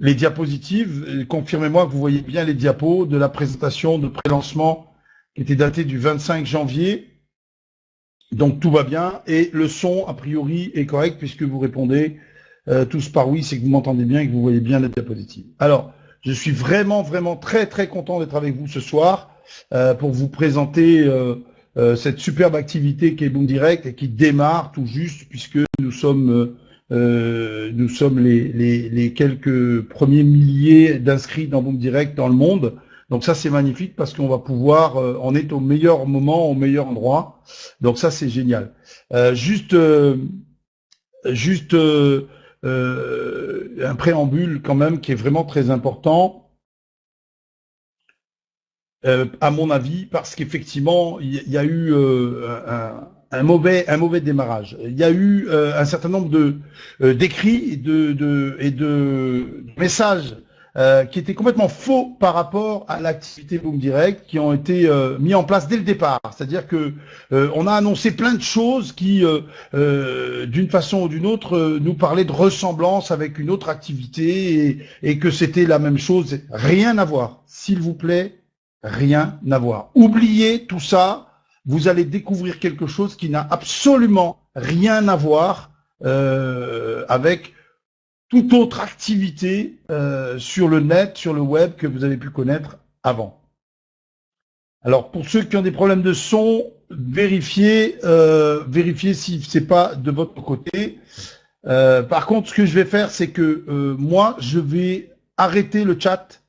les diapositives, confirmez-moi que vous voyez bien les diapos de la présentation de pré-lancement qui était datée du 25 janvier. Donc tout va bien et le son a priori est correct puisque vous répondez tous par oui, c'est que vous m'entendez bien et que vous voyez bien la diapositive. Alors, je suis vraiment très content d'être avec vous ce soir pour vous présenter cette superbe activité qui est Boom Direct et qui démarre tout juste puisque nous sommes les quelques premiers milliers d'inscrits dans Boom Direct dans le monde. Donc ça c'est magnifique parce qu'on va pouvoir, on est au meilleur moment, au meilleur endroit. Donc ça c'est génial. Juste un préambule quand même qui est vraiment très important, à mon avis, parce qu'effectivement il y a eu un mauvais démarrage. Il y a eu un certain nombre d'écrits et de messages qui étaient complètement faux par rapport à l'activité Boom Direct, qui ont été mis en place dès le départ. C'est-à-dire que on a annoncé plein de choses qui, d'une façon ou d'une autre, nous parlaient de ressemblance avec une autre activité et que c'était la même chose. Rien à voir, s'il vous plaît, rien à voir. Oubliez tout ça. Vous allez découvrir quelque chose qui n'a absolument rien à voir avec toute autre activité sur le net, sur le web que vous avez pu connaître avant. Alors, pour ceux qui ont des problèmes de son, vérifiez si c'est pas de votre côté. Par contre, ce que je vais faire, c'est que moi, je vais arrêter le chat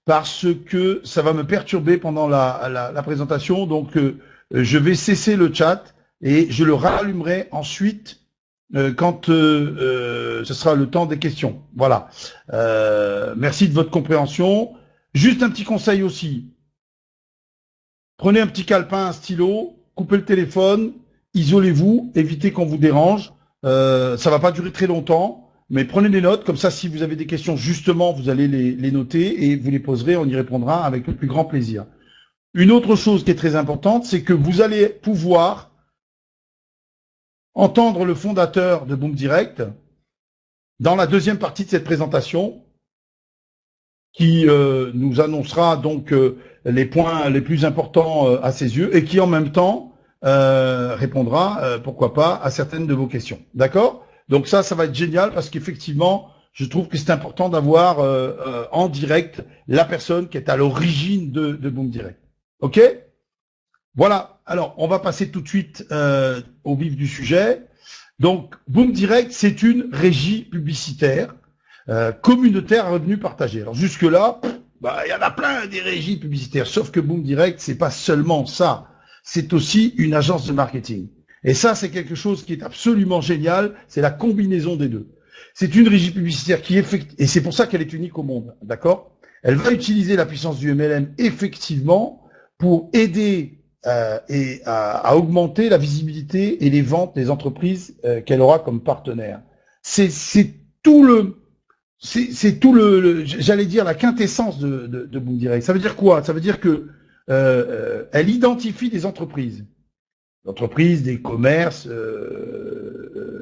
parce que ça va me perturber pendant la présentation. Donc, je vais cesser le chat et je le rallumerai ensuite quand ce sera le temps des questions. Voilà. Merci de votre compréhension. Juste un petit conseil aussi. Prenez un petit calepin, un stylo, coupez le téléphone, isolez-vous, évitez qu'on vous dérange. Ça va pas durer très longtemps, mais prenez des notes. Comme ça, si vous avez des questions, justement, vous allez les noter et vous les poserez. On y répondra avec le plus grand plaisir. Une autre chose qui est très importante, c'est que vous allez pouvoir entendre le fondateur de Boom Direct dans la deuxième partie de cette présentation qui nous annoncera donc les points les plus importants à ses yeux et qui en même temps répondra, pourquoi pas, à certaines de vos questions. D'accord? Donc ça va être génial parce qu'effectivement, je trouve que c'est important d'avoir en direct la personne qui est à l'origine de Boom Direct. OK? Voilà. Alors, on va passer tout de suite au vif du sujet. Donc, Boom Direct, c'est une régie publicitaire communautaire à revenus partagés. Alors, jusque-là, il y en a plein des régies publicitaires, sauf que Boom Direct, c'est pas seulement ça. C'est aussi une agence de marketing. Et ça, c'est quelque chose qui est absolument génial. C'est la combinaison des deux. C'est une régie publicitaire qui et c'est pour ça qu'elle est unique au monde. D'accord? Elle va utiliser la puissance du MLM, effectivement, pour aider et à augmenter la visibilité et les ventes des entreprises qu'elle aura comme partenaire. C'est tout le, j'allais dire la quintessence de Boom Direct. Ça veut dire quoi? Ça veut dire que elle identifie des entreprises, des commerces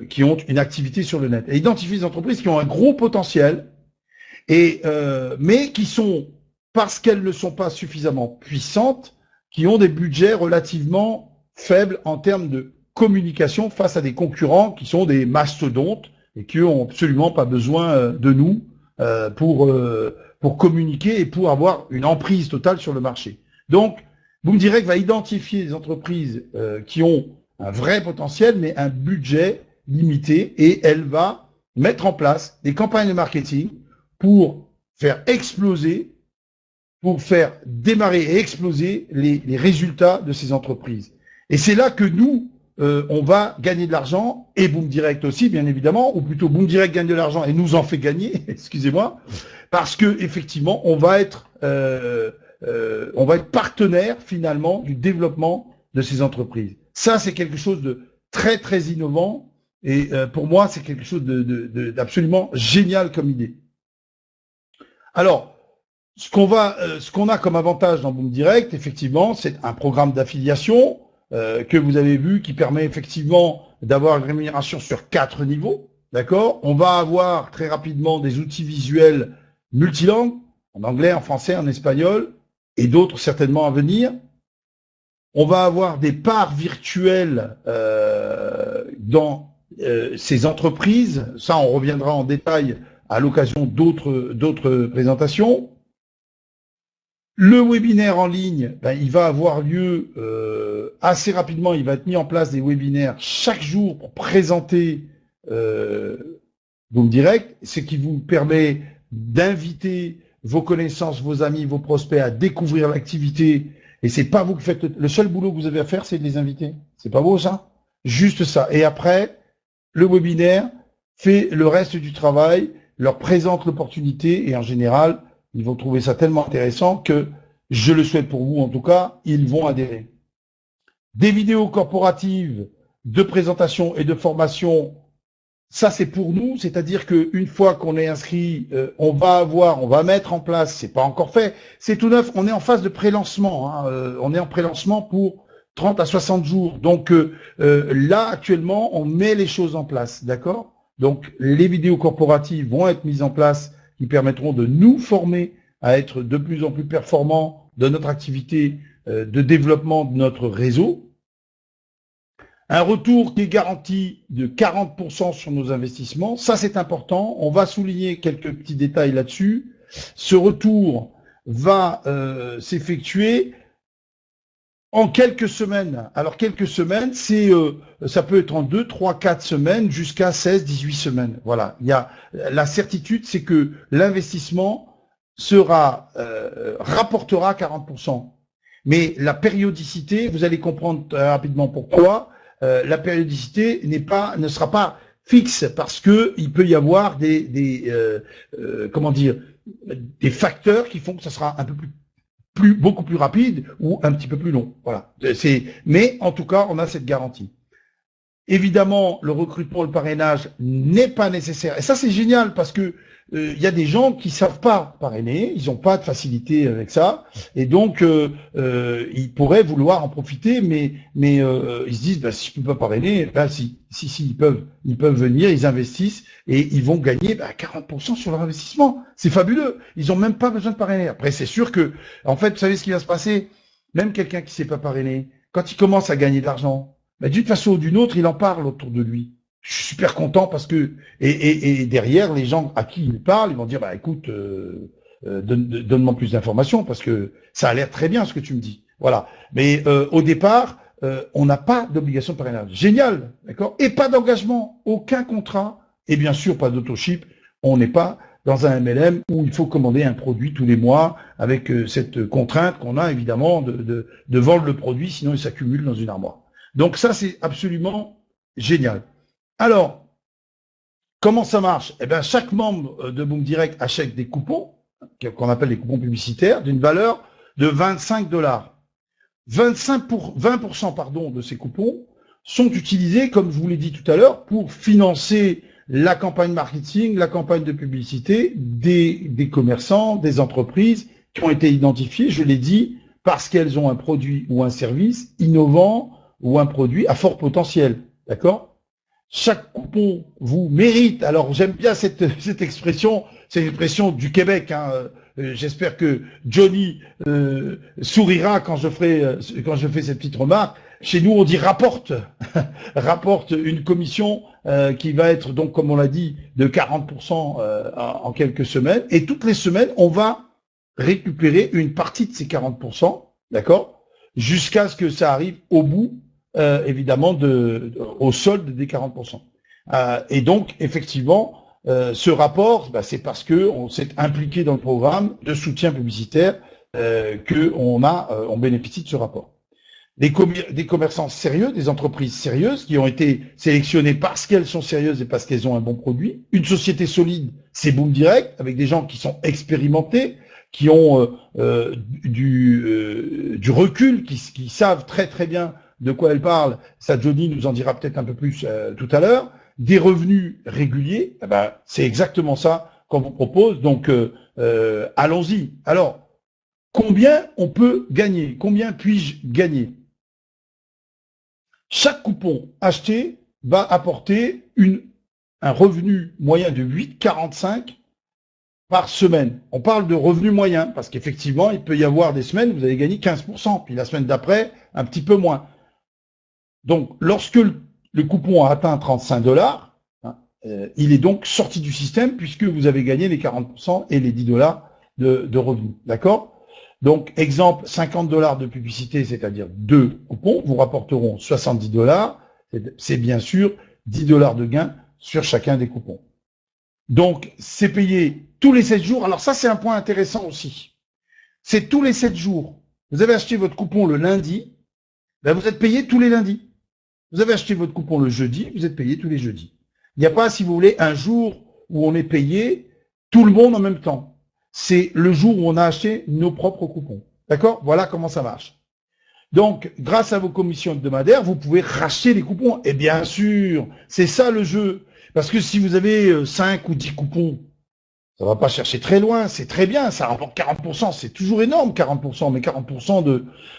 qui ont une activité sur le net. Elle identifie des entreprises qui ont un gros potentiel et mais qui sont, parce qu'elles ne sont pas suffisamment puissantes, qui ont des budgets relativement faibles en termes de communication face à des concurrents qui sont des mastodontes et qui n'ont absolument pas besoin de nous pour communiquer et pour avoir une emprise totale sur le marché. Donc, Boom Direct va identifier des entreprises qui ont un vrai potentiel, mais un budget limité, et elle va mettre en place des campagnes de marketing pour faire exploser, pour faire démarrer et exploser les résultats de ces entreprises. Et c'est là que nous, on va gagner de l'argent, et Boom Direct aussi, bien évidemment, ou plutôt Boom Direct gagne de l'argent et nous en fait gagner, excusez-moi, parce que effectivement, on va être partenaire finalement du développement de ces entreprises. Ça, c'est quelque chose de très très innovant, et pour moi, c'est quelque chose d'absolument génial comme idée. Alors, ce qu'on a comme avantage dans Boom Direct, effectivement, c'est un programme d'affiliation que vous avez vu qui permet effectivement d'avoir une rémunération sur 4 niveaux. d'accord? On va avoir très rapidement des outils visuels multilangues, en anglais, en français, en espagnol, et d'autres certainement à venir. On va avoir des parts virtuelles dans ces entreprises. Ça, on reviendra en détail à l'occasion d'autres présentations. Le webinaire en ligne, ben, il va avoir lieu assez rapidement. Il va être mis en place des webinaires chaque jour pour présenter Boom Direct, ce qui vous permet d'inviter vos connaissances, vos amis, vos prospects à découvrir l'activité. Et c'est pas vous qui faites le seul boulot que vous avez à faire, c'est de les inviter. C'est pas beau ça? Juste ça. Et après, le webinaire fait le reste du travail, leur présente l'opportunité et en général, ils vont trouver ça tellement intéressant que, je le souhaite pour vous en tout cas, ils vont adhérer. Des vidéos corporatives de présentation et de formation, ça c'est pour nous, c'est-à-dire qu'une fois qu'on est inscrit, on va mettre en place, c'est pas encore fait, c'est tout neuf, on est en phase de pré-lancement, hein, on est en pré-lancement pour 30 à 60 jours. Donc là, actuellement, on met les choses en place, d'accord? Donc les vidéos corporatives vont être mises en place qui permettront de nous former à être de plus en plus performants dans notre activité de développement de notre réseau. Un retour qui est garanti de 40% sur nos investissements, ça c'est important. On va souligner quelques petits détails là-dessus. Ce retour va s'effectuer en quelques semaines. Alors quelques semaines, ça peut être en 2, 3, 4 semaines jusqu'à 16, 18 semaines. Voilà. Il y a la certitude, c'est que l'investissement rapportera 40%. Mais la périodicité, vous allez comprendre rapidement pourquoi. La périodicité ne sera pas fixe parce que il peut y avoir des facteurs qui font que ça sera un peu beaucoup plus rapide ou un petit peu plus long. Voilà. Mais en tout cas, on a cette garantie. Évidemment, le recrutement, le parrainage n'est pas nécessaire. Et ça, c'est génial parce que il y a des gens qui savent pas parrainer, ils n'ont pas de facilité avec ça, et donc ils pourraient vouloir en profiter, mais ils se disent, bah, si je peux pas parrainer, bah, si ils peuvent venir, ils investissent et ils vont gagner 40% sur leur investissement. C'est fabuleux. Ils ont même pas besoin de parrainer. Après, c'est sûr que, en fait, vous savez ce qui va se passer. Même quelqu'un qui sait pas parrainer, quand il commence à gagner de l'argent, bah, d'une façon ou d'une autre, il en parle autour de lui. Je suis super content parce que et derrière les gens à qui il parle, ils vont dire bah écoute, donne-moi plus d'informations parce que ça a l'air très bien ce que tu me dis. Voilà. Mais au départ, on n'a pas d'obligation de parrainage. Génial, d'accord. Et pas d'engagement, aucun contrat et bien sûr pas d'autoship. On n'est pas dans un MLM où il faut commander un produit tous les mois avec cette contrainte qu'on a évidemment de vendre le produit, sinon il s'accumule dans une armoire. Donc ça c'est absolument génial. Alors, comment ça marche? Eh bien, chaque membre de Boom Direct achète des coupons, qu'on appelle des coupons publicitaires, d'une valeur de 25 $. 20% pardon, de ces coupons sont utilisés, comme je vous l'ai dit tout à l'heure, pour financer la campagne marketing, la campagne de publicité des commerçants, des entreprises qui ont été identifiées, je l'ai dit, parce qu'elles ont un produit ou un service innovant ou un produit à fort potentiel. D'accord? Chaque coupon vous mérite. Alors j'aime bien cette expression, c'est une expression du Québec. Hein. J'espère que Johnny sourira quand je fais cette petite remarque. Chez nous, on dit rapporte, rapporte une commission qui va être donc, comme on l'a dit, de 40% en quelques semaines. Et toutes les semaines, on va récupérer une partie de ces 40%, d'accord, jusqu'à ce que ça arrive au bout. Évidemment au solde des 40%. Et donc, effectivement, ce rapport, c'est parce que on s'est impliqué dans le programme de soutien publicitaire on bénéficie de ce rapport. Des commerçants sérieux, des entreprises sérieuses qui ont été sélectionnées parce qu'elles sont sérieuses et parce qu'elles ont un bon produit. Une société solide, c'est Boom Direct, avec des gens qui sont expérimentés, qui ont du recul, qui savent très très bien de quoi elle parle. Ça, Johnny nous en dira peut-être un peu plus tout à l'heure. Des revenus réguliers, c'est exactement ça qu'on vous propose. Donc, allons-y. Alors, combien on peut gagner? Combien puis-je gagner? Chaque coupon acheté va apporter un revenu moyen de 8,45 par semaine. On parle de revenu moyen, parce qu'effectivement, il peut y avoir des semaines où vous allez gagner 15%, puis la semaine d'après, un petit peu moins. Donc, lorsque le coupon a atteint 35 $, il est donc sorti du système puisque vous avez gagné les 40% et les 10 $ de revenus. D'accord? Donc, exemple, 50 $ de publicité, c'est-à-dire 2 coupons, vous rapporteront 70 $. C'est bien sûr 10 $ de gain sur chacun des coupons. Donc, c'est payé tous les 7 jours. Alors ça, c'est un point intéressant aussi. C'est tous les 7 jours. Vous avez acheté votre coupon le lundi, ben vous êtes payé tous les lundis. Vous avez acheté votre coupon le jeudi, vous êtes payé tous les jeudis. Il n'y a pas, si vous voulez, un jour où on est payé tout le monde en même temps. C'est le jour où on a acheté nos propres coupons. D'accord? Voilà comment ça marche. Donc, grâce à vos commissions hebdomadaires, vous pouvez racheter les coupons. Et bien sûr, c'est ça le jeu. Parce que si vous avez 5 ou 10 coupons, ça va pas chercher très loin, c'est très bien, ça rapporte 40%, c'est toujours énorme 40%, mais 40%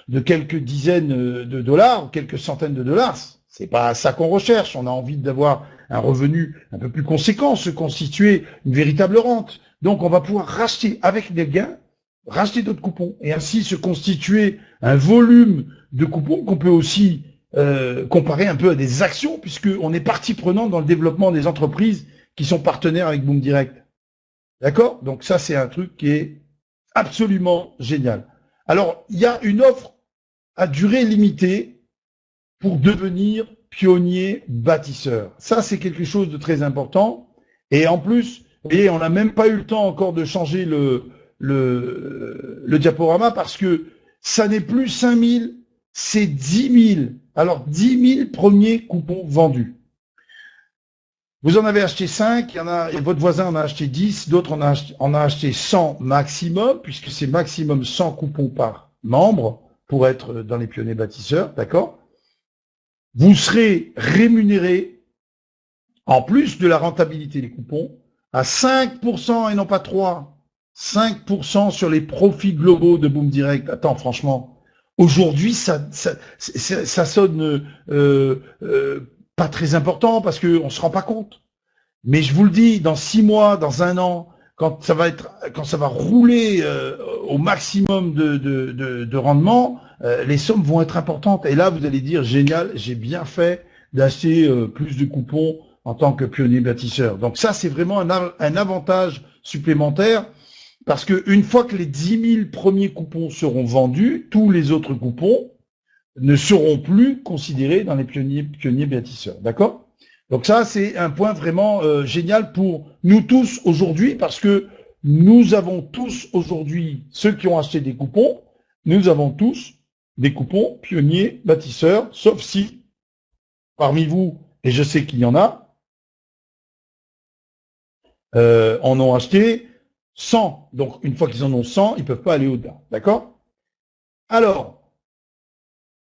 de quelques dizaines de dollars, ou quelques centaines de dollars, c'est pas ça qu'on recherche. On a envie d'avoir un revenu un peu plus conséquent, se constituer une véritable rente. Donc on va pouvoir racheter avec des gains, racheter d'autres coupons, et ainsi se constituer un volume de coupons qu'on peut aussi comparer un peu à des actions, puisqu'on est partie prenante dans le développement des entreprises qui sont partenaires avec Boom Direct. D'accord? Donc ça, c'est un truc qui est absolument génial. Alors, il y a une offre à durée limitée pour devenir pionnier bâtisseur. Ça, c'est quelque chose de très important. Et en plus, vous voyez, on n'a même pas eu le temps encore de changer le diaporama parce que ça n'est plus 5000, c'est 10 000. Alors, 10 000 premiers coupons vendus. Vous en avez acheté 5, et votre voisin en a acheté 10, d'autres en a acheté 100 maximum, puisque c'est maximum 100 coupons par membre pour être dans les pionniers bâtisseurs, d'accord? Vous serez rémunéré, en plus de la rentabilité des coupons, à 5% et non pas 3, 5% sur les profits globaux de Boom Direct. Attends, franchement, aujourd'hui, ça sonne pas très important parce qu'on se rend pas compte. Mais je vous le dis, dans 6 mois, dans 1 an, quand ça va rouler au maximum de rendement, les sommes vont être importantes. Et là, vous allez dire, génial, j'ai bien fait d'acheter plus de coupons en tant que pionnier bâtisseur. Donc ça, c'est vraiment un avantage supplémentaire parce que une fois que les 10 000 premiers coupons seront vendus, tous les autres coupons ne seront plus considérés dans les pionniers bâtisseurs. D'accord? Donc ça, c'est un point vraiment génial pour nous tous aujourd'hui, parce que nous avons tous aujourd'hui, ceux qui ont acheté des coupons, nous avons tous des coupons pionniers bâtisseurs, sauf si, parmi vous, et je sais qu'il y en a, en ont acheté 100. Donc, une fois qu'ils en ont 100, ils ne peuvent pas aller au-delà. D'accord? Alors,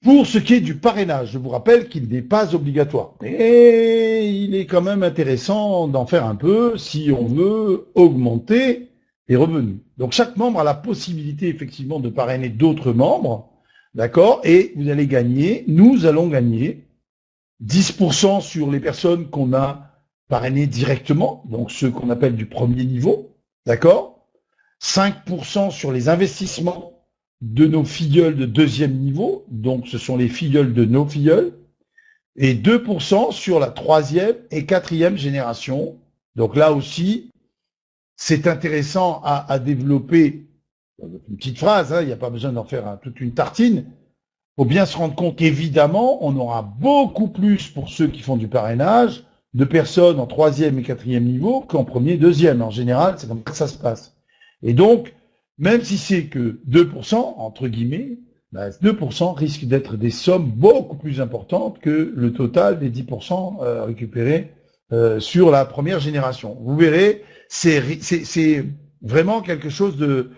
pour ce qui est du parrainage, je vous rappelle qu'il n'est pas obligatoire. Mais il est quand même intéressant d'en faire un peu si on veut augmenter les revenus. Donc chaque membre a la possibilité effectivement de parrainer d'autres membres, d'accord? Et vous allez gagner, nous allons gagner 10% sur les personnes qu'on a parrainées directement, donc ceux qu'on appelle du premier niveau, d'accord? 5% sur les investissements de nos filleuls de deuxième niveau, donc ce sont les filleuls de nos filleuls, et 2% sur la troisième et quatrième génération. Donc là aussi, c'est intéressant à développer. Une petite phrase, hein, il n'y a pas besoin d'en faire toute une tartine. Il faut bien se rendre compte qu'évidemment, on aura beaucoup plus pour ceux qui font du parrainage de personnes en troisième et quatrième niveau qu'en premier et deuxième. En général, c'est comme ça que ça se passe. Et donc, même si c'est que 2%, entre guillemets, 2% risque d'être des sommes beaucoup plus importantes que le total des 10% récupérés sur la première génération. Vous verrez, c'est vraiment quelque chose de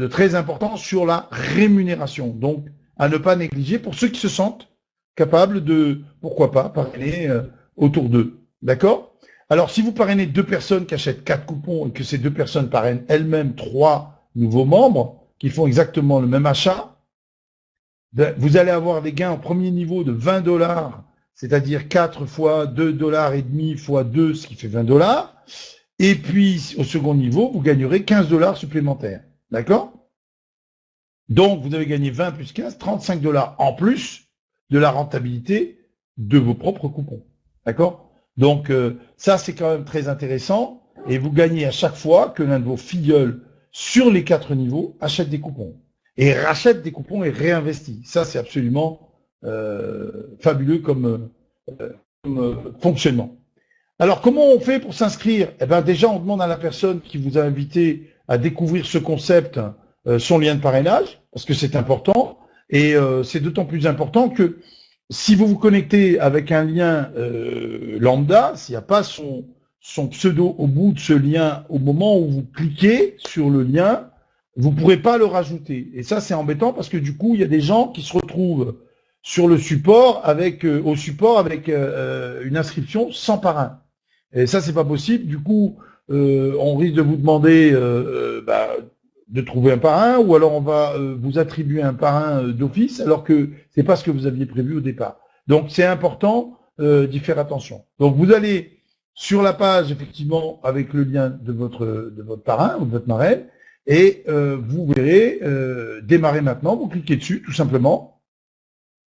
très important sur la rémunération. Donc, à ne pas négliger pour ceux qui se sentent capables de, pourquoi pas, parrainer autour d'eux. D'accord? Alors, si vous parrainez 2 personnes qui achètent 4 coupons et que ces 2 personnes parrainent elles-mêmes 3 nouveaux membres qui font exactement le même achat, vous allez avoir des gains au premier niveau de 20 $, c'est-à-dire 4 fois 2,5 $ fois 2, ce qui fait 20 $. Et puis, au second niveau, vous gagnerez 15 $ supplémentaires. D'accord? Donc, vous avez gagné 20 plus 15, 35 $ en plus de la rentabilité de vos propres coupons. D'accord? Donc, ça, c'est quand même très intéressant. Et vous gagnez à chaque fois que l'un de vos filleuls, sur les 4 niveaux, achète des coupons. Et rachète des coupons et réinvestit. Ça, c'est absolument fabuleux comme fonctionnement. Alors, comment on fait pour s'inscrire? Eh bien, déjà, on demande à la personne qui vous a invité à découvrir ce concept, son lien de parrainage, parce que c'est important. Et c'est d'autant plus important que si vous vous connectez avec un lien lambda, s'il n'y a pas son pseudo au bout de ce lien, au moment où vous cliquez sur le lien, vous ne pourrez pas le rajouter. Et ça, c'est embêtant parce que du coup, il y a des gens qui se retrouvent sur le support au support avec une inscription sans parrain. Et ça, c'est pas possible. Du coup, on risque de vous demander de trouver un parrain, ou alors on va vous attribuer un parrain d'office, alors que c'est pas ce que vous aviez prévu au départ. Donc, c'est important d'y faire attention. Donc, vous allez sur la page, effectivement, avec le lien de votre parrain ou de votre marraine, et vous verrez démarrer maintenant. Vous cliquez dessus, tout simplement.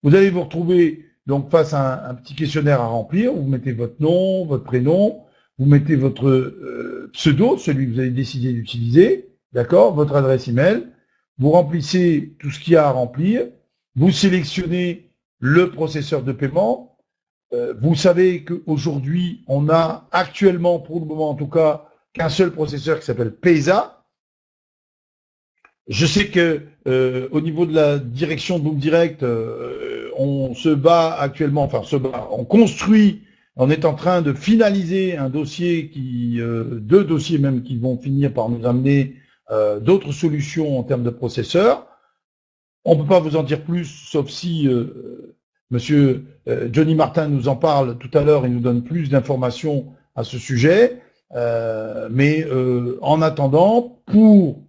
Vous allez vous retrouver donc face à un petit questionnaire à remplir. Vous mettez votre nom, votre prénom, vous mettez votre pseudo, celui que vous avez décidé d'utiliser, d'accord, votre adresse email. Vous remplissez tout ce qu'il y a à remplir. Vous sélectionnez le processeur de paiement. Vous savez qu'aujourd'hui, on a actuellement, pour le moment en tout cas, qu'un seul processeur qui s'appelle Paysa. Je sais que au niveau de la direction de Boom Direct, on se bat actuellement, enfin on construit, on est en train de finaliser un dossier deux dossiers même qui vont finir par nous amener d'autres solutions en termes de processeurs. On ne peut pas vous en dire plus, sauf si Monsieur Johnny Martin nous en parle tout à l'heure et nous donne plus d'informations à ce sujet. Mais en attendant, pour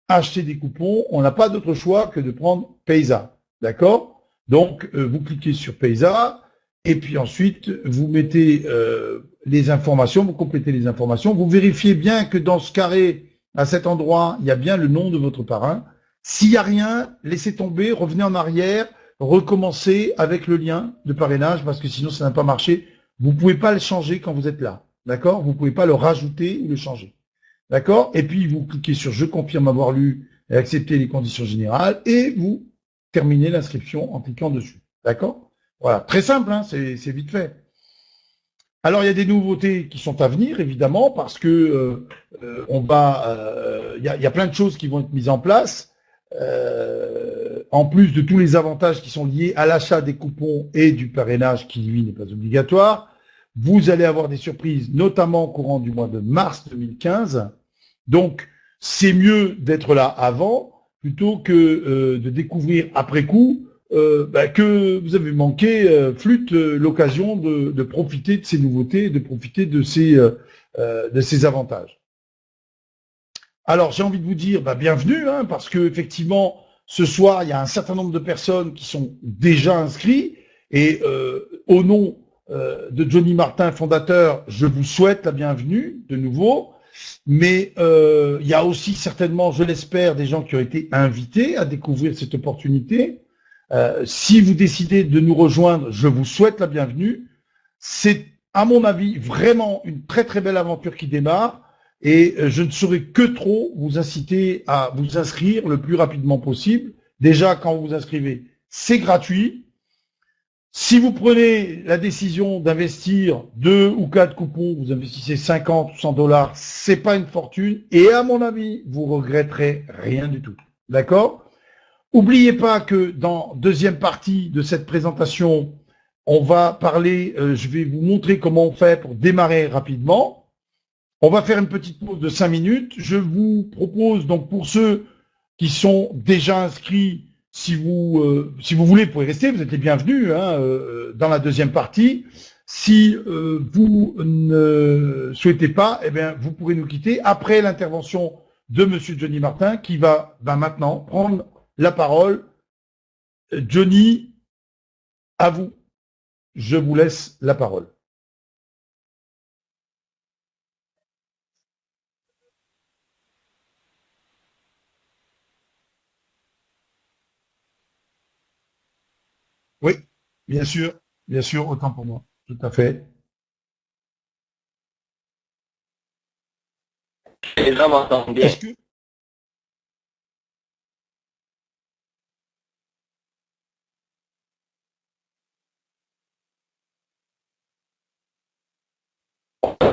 acheter des coupons, on n'a pas d'autre choix que de prendre Paysa. D'accord? Donc, vous cliquez sur Paysa, et puis ensuite, vous mettez les informations, vous complétez les informations, vous vérifiez bien que dans ce carré, à cet endroit, il y a bien le nom de votre parrain. S'il n'y a rien, laissez tomber, revenez en arrière, recommencez avec le lien de parrainage, parce que sinon, ça n'a pas marché. Vous ne pouvez pas le changer quand vous êtes là. D'accord? Vous ne pouvez pas le rajouter ou le changer. D'accord? Et puis, vous cliquez sur « Je confirme avoir lu et accepter les conditions générales » et vous terminez l'inscription en cliquant dessus. D'accord? Voilà, très simple, hein, c'est vite fait. Alors, il y a des nouveautés qui sont à venir, évidemment, parce que il y a plein de choses qui vont être mises en place. En plus de tous les avantages qui sont liés à l'achat des coupons et du parrainage qui, lui, n'est pas obligatoire. Vous allez avoir des surprises, notamment au courant du mois de mars 2015. Donc, c'est mieux d'être là avant plutôt que de découvrir après coup que vous avez manqué flûte l'occasion de profiter de ces nouveautés, de profiter de ces avantages. Alors, j'ai envie de vous dire bienvenue, hein, parce que effectivement, ce soir, il y a un certain nombre de personnes qui sont déjà inscrites et au nom de Johnny Martin, fondateur, je vous souhaite la bienvenue de nouveau, mais il y a aussi certainement, je l'espère, des gens qui ont été invités à découvrir cette opportunité. Si vous décidez de nous rejoindre, je vous souhaite la bienvenue. C'est, à mon avis, vraiment une très très belle aventure qui démarre et je ne saurais que trop vous inciter à vous inscrire le plus rapidement possible. Déjà, quand vous vous inscrivez, c'est gratuit. Si vous prenez la décision d'investir 2 ou 4 coupons, vous investissez 50 ou 100 $, c'est pas une fortune. Et à mon avis, vous regretterez rien du tout. D'accord? N'oubliez pas que dans deuxième partie de cette présentation, on va parler, je vais vous montrer comment on fait pour démarrer rapidement. On va faire une petite pause de 5 minutes. Je vous propose donc pour ceux qui sont déjà inscrits, si vous voulez, vous pouvez rester, vous êtes les bienvenus hein, dans la deuxième partie. Si vous ne souhaitez pas, eh bien, vous pourrez nous quitter après l'intervention de Monsieur Johnny Martin qui va maintenant prendre la parole. Johnny, à vous. je vous laisse la parole. Oui, bien sûr, autant pour moi. Tout à fait. Les gens m'entendent bien. Est-ce que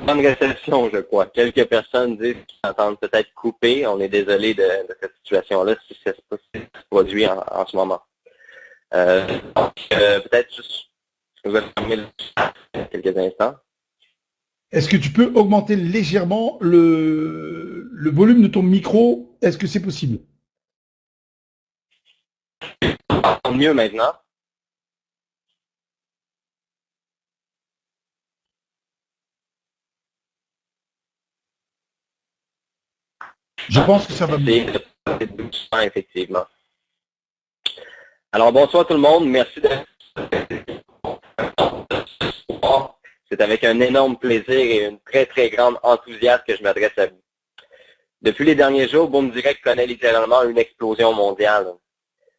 Bonne réception, je crois. Quelques personnes disent qu'ils s'entendent peut-être couper. On est désolé de cette situation-là si ça se produit en ce moment. Peut-être juste, je vais fermer le chat quelques instants. est-ce que tu peux augmenter légèrement le volume de ton micro? Est-ce que c'est possible? Mieux maintenant. Je pense que ça va mieux. C'est doucement, effectivement. Alors, bonsoir tout le monde. Merci d'être C'est avec un énorme plaisir et une très, très grande enthousiasme que je m'adresse à vous. Depuis les derniers jours, Boom Direct connaît littéralement une explosion mondiale.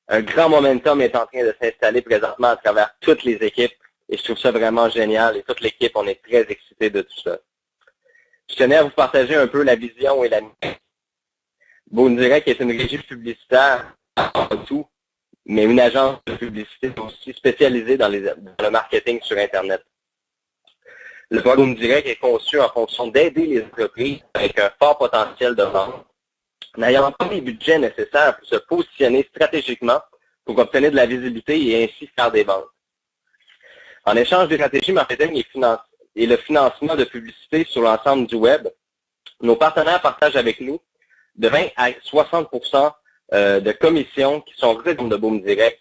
Un grand momentum est en train de s'installer présentement à travers toutes les équipes et je trouve ça vraiment génial et toute l'équipe, on est très excités de tout ça. Je tenais à vous partager un peu la vision et la mission. Boom Direct est une régie publicitaire avant tout, mais une agence de publicité aussi spécialisée dans le marketing sur Internet. Le programme direct est conçu en fonction d'aider les entreprises avec un fort potentiel de vente, n'ayant pas les budgets nécessaires pour se positionner stratégiquement pour obtenir de la visibilité et ainsi faire des ventes. En échange des stratégies marketing et le financement de publicité sur l'ensemble du web, nos partenaires partagent avec nous de 20 à 60% de commissions qui sont redevances de Boom Direct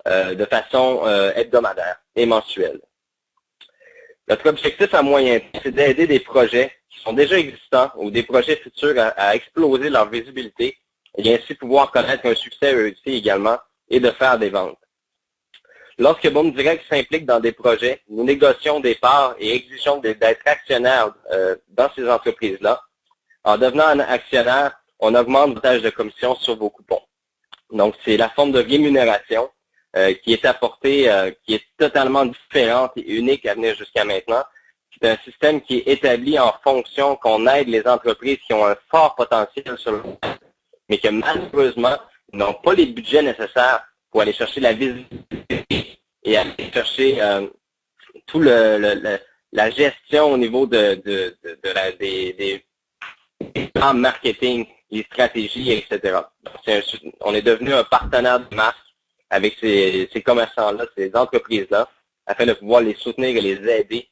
de façon hebdomadaire et mensuelle. Notre objectif à moyen terme, c'est d'aider des projets qui sont déjà existants ou des projets futurs à exploser leur visibilité et ainsi pouvoir connaître un succès réussi également et de faire des ventes. Lorsque Boom Direct s'implique dans des projets, nous négocions des parts et exigeons d'être actionnaires dans ces entreprises-là. En devenant un actionnaire, on augmente le pourcentage de commission sur vos coupons. Donc, c'est la forme de rémunération qui est apportée, qui est totalement différente et unique à venir jusqu'à maintenant. C'est un système qui est établi en fonction qu'on aide les entreprises qui ont un fort potentiel sur le marché, mais que malheureusement n'ont pas les budgets nécessaires pour aller chercher la visibilité et aller chercher tout la gestion au niveau des plans marketing, les stratégies, etc. On est devenu un partenaire de marque avec ces commerçants-là, ces entreprises-là, afin de pouvoir les soutenir et les aider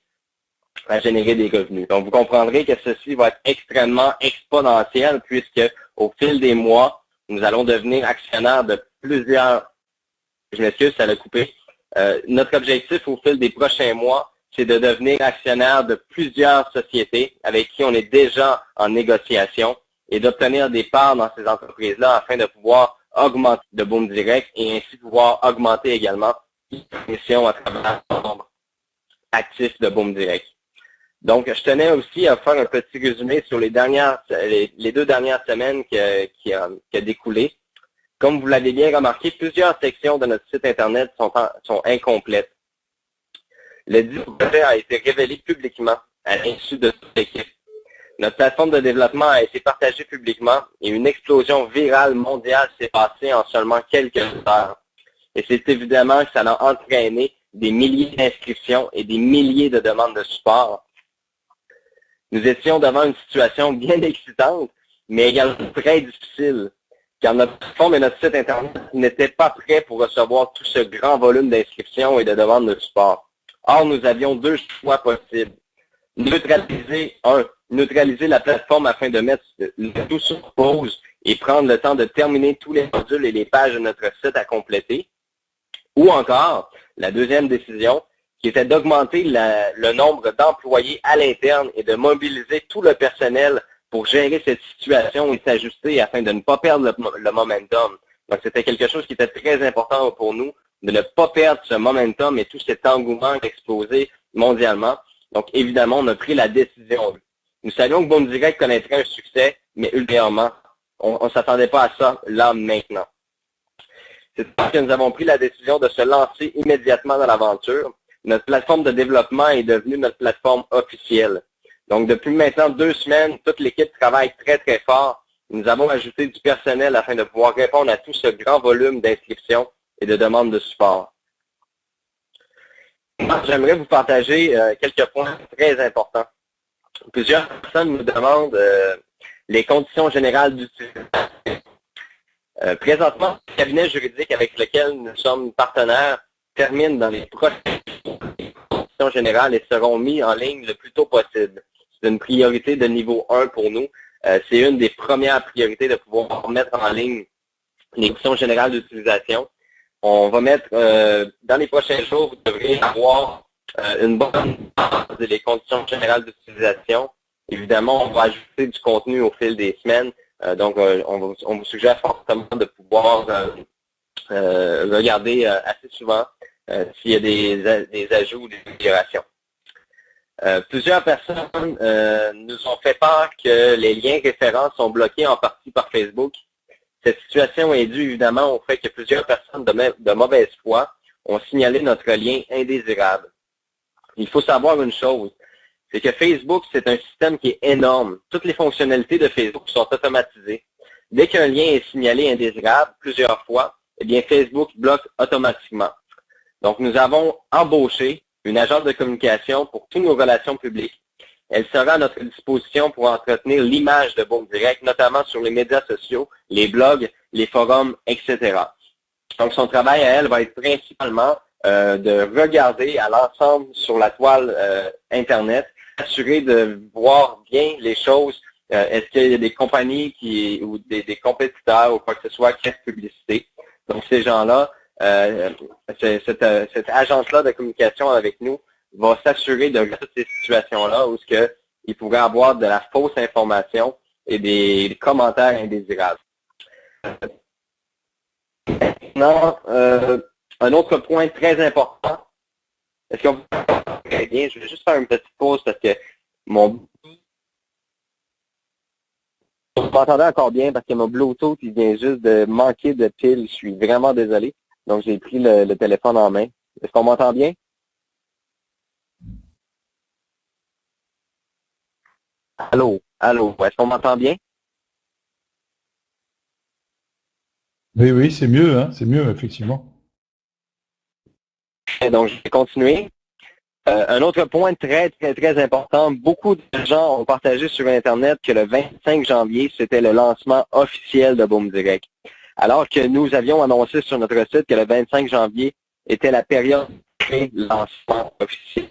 à générer des revenus. Donc, vous comprendrez que ceci va être extrêmement exponentiel puisque au fil des mois, nous allons devenir actionnaires de plusieurs, je m'excuse, ça l'a coupé. Notre objectif au fil des prochains mois, c'est de devenir actionnaire de plusieurs sociétés avec qui on est déjà en négociation et d'obtenir des parts dans ces entreprises-là afin de pouvoir augmenter de Boom Direct et ainsi pouvoir augmenter également les commissions à travers le nombre actif de Boom Direct. Donc, je tenais aussi à faire un petit résumé sur les 2 dernières semaines qui a découlé. Comme vous l'avez bien remarqué, plusieurs sections de notre site Internet sont incomplètes. Le dit projet a été révélé publiquement à l'insu de toute l'équipe. Notre plateforme de développement a été partagée publiquement et une explosion virale mondiale s'est passée en seulement quelques heures. Et c'est évidemment que ça a entraîné des milliers d'inscriptions et des milliers de demandes de support. Nous étions devant une situation bien excitante, mais également très difficile, car notre plateforme et notre site Internet n'étaient pas prêts pour recevoir tout ce grand volume d'inscriptions et de demandes de support. Or, nous avions 2 choix possibles. Neutraliser la plateforme afin de mettre tout sur pause et prendre le temps de terminer tous les modules et les pages de notre site à compléter. Ou encore, la deuxième décision, qui était d'augmenter le nombre d'employés à l'interne et de mobiliser tout le personnel pour gérer cette situation et s'ajuster afin de ne pas perdre le momentum. Donc, c'était quelque chose qui était très important pour nous de ne pas perdre ce momentum et tout cet engouement qui a explosé mondialement. Donc, évidemment, on a pris la décision. Nous savions que Boom Direct connaîtrait un succès, mais ultérieurement, on ne s'attendait pas à ça là, maintenant. C'est pour ça que nous avons pris la décision de se lancer immédiatement dans l'aventure. Notre plateforme de développement est devenue notre plateforme officielle. Donc, depuis maintenant 2 semaines, toute l'équipe travaille très, très fort. Nous avons ajouté du personnel afin de pouvoir répondre à tout ce grand volume d'inscriptions et de demandes de support. J'aimerais vous partager quelques points très importants. Plusieurs personnes nous demandent les conditions générales d'utilisation. Présentement, le cabinet juridique avec lequel nous sommes partenaires termine dans les prochaines conditions générales et seront mis en ligne le plus tôt possible. C'est une priorité de niveau 1 pour nous. C'est une des premières priorités de pouvoir mettre en ligne les conditions générales d'utilisation. On va mettre, dans les prochains jours, vous devrez avoir une bonne base des conditions générales d'utilisation. Évidemment, on va ajouter du contenu au fil des semaines. Donc, on vous suggère fortement de pouvoir regarder assez souvent s'il y a des ajouts ou des améliorations. Plusieurs personnes nous ont fait part que les liens référents sont bloqués en partie par Facebook. Cette situation est due évidemment au fait que plusieurs personnes de mauvaise foi ont signalé notre lien indésirable. Il faut savoir une chose, c'est que Facebook, c'est un système qui est énorme. Toutes les fonctionnalités de Facebook sont automatisées. Dès qu'un lien est signalé indésirable plusieurs fois, eh bien Facebook bloque automatiquement. Donc, nous avons embauché une agence de communication pour toutes nos relations publiques. Elle sera à notre disposition pour entretenir l'image de Boom Direct, notamment sur les médias sociaux, les blogs, les forums, etc. Donc, son travail à elle va être principalement de regarder à l'ensemble sur la toile Internet, assurer de voir bien les choses. Est-ce qu'il y a des compagnies ou des compétiteurs ou quoi que ce soit qui fassent publicité? Donc, ces gens-là, cette agence-là de communication avec nous va s'assurer de toutes ces situations-là où il pourrait avoir de la fausse information et des commentaires indésirables. Maintenant, un autre point très important, est-ce qu'on vous très bien? Je vais juste faire une petite pause parce que vous m'entendez encore bien parce que mon Bluetooth, il vient juste de manquer de pile. Je suis vraiment désolé. Donc, j'ai pris le téléphone en main. Est-ce qu'on m'entend bien? Allô? Allô? Est-ce qu'on m'entend bien? Oui, c'est mieux, hein? C'est mieux, effectivement. Donc, je vais continuer. Un autre point très, très, très important, beaucoup de gens ont partagé sur Internet que le 25 janvier, c'était le lancement officiel de Boom Direct. Alors que nous avions annoncé sur notre site que le 25 janvier était la période de lancement officiel.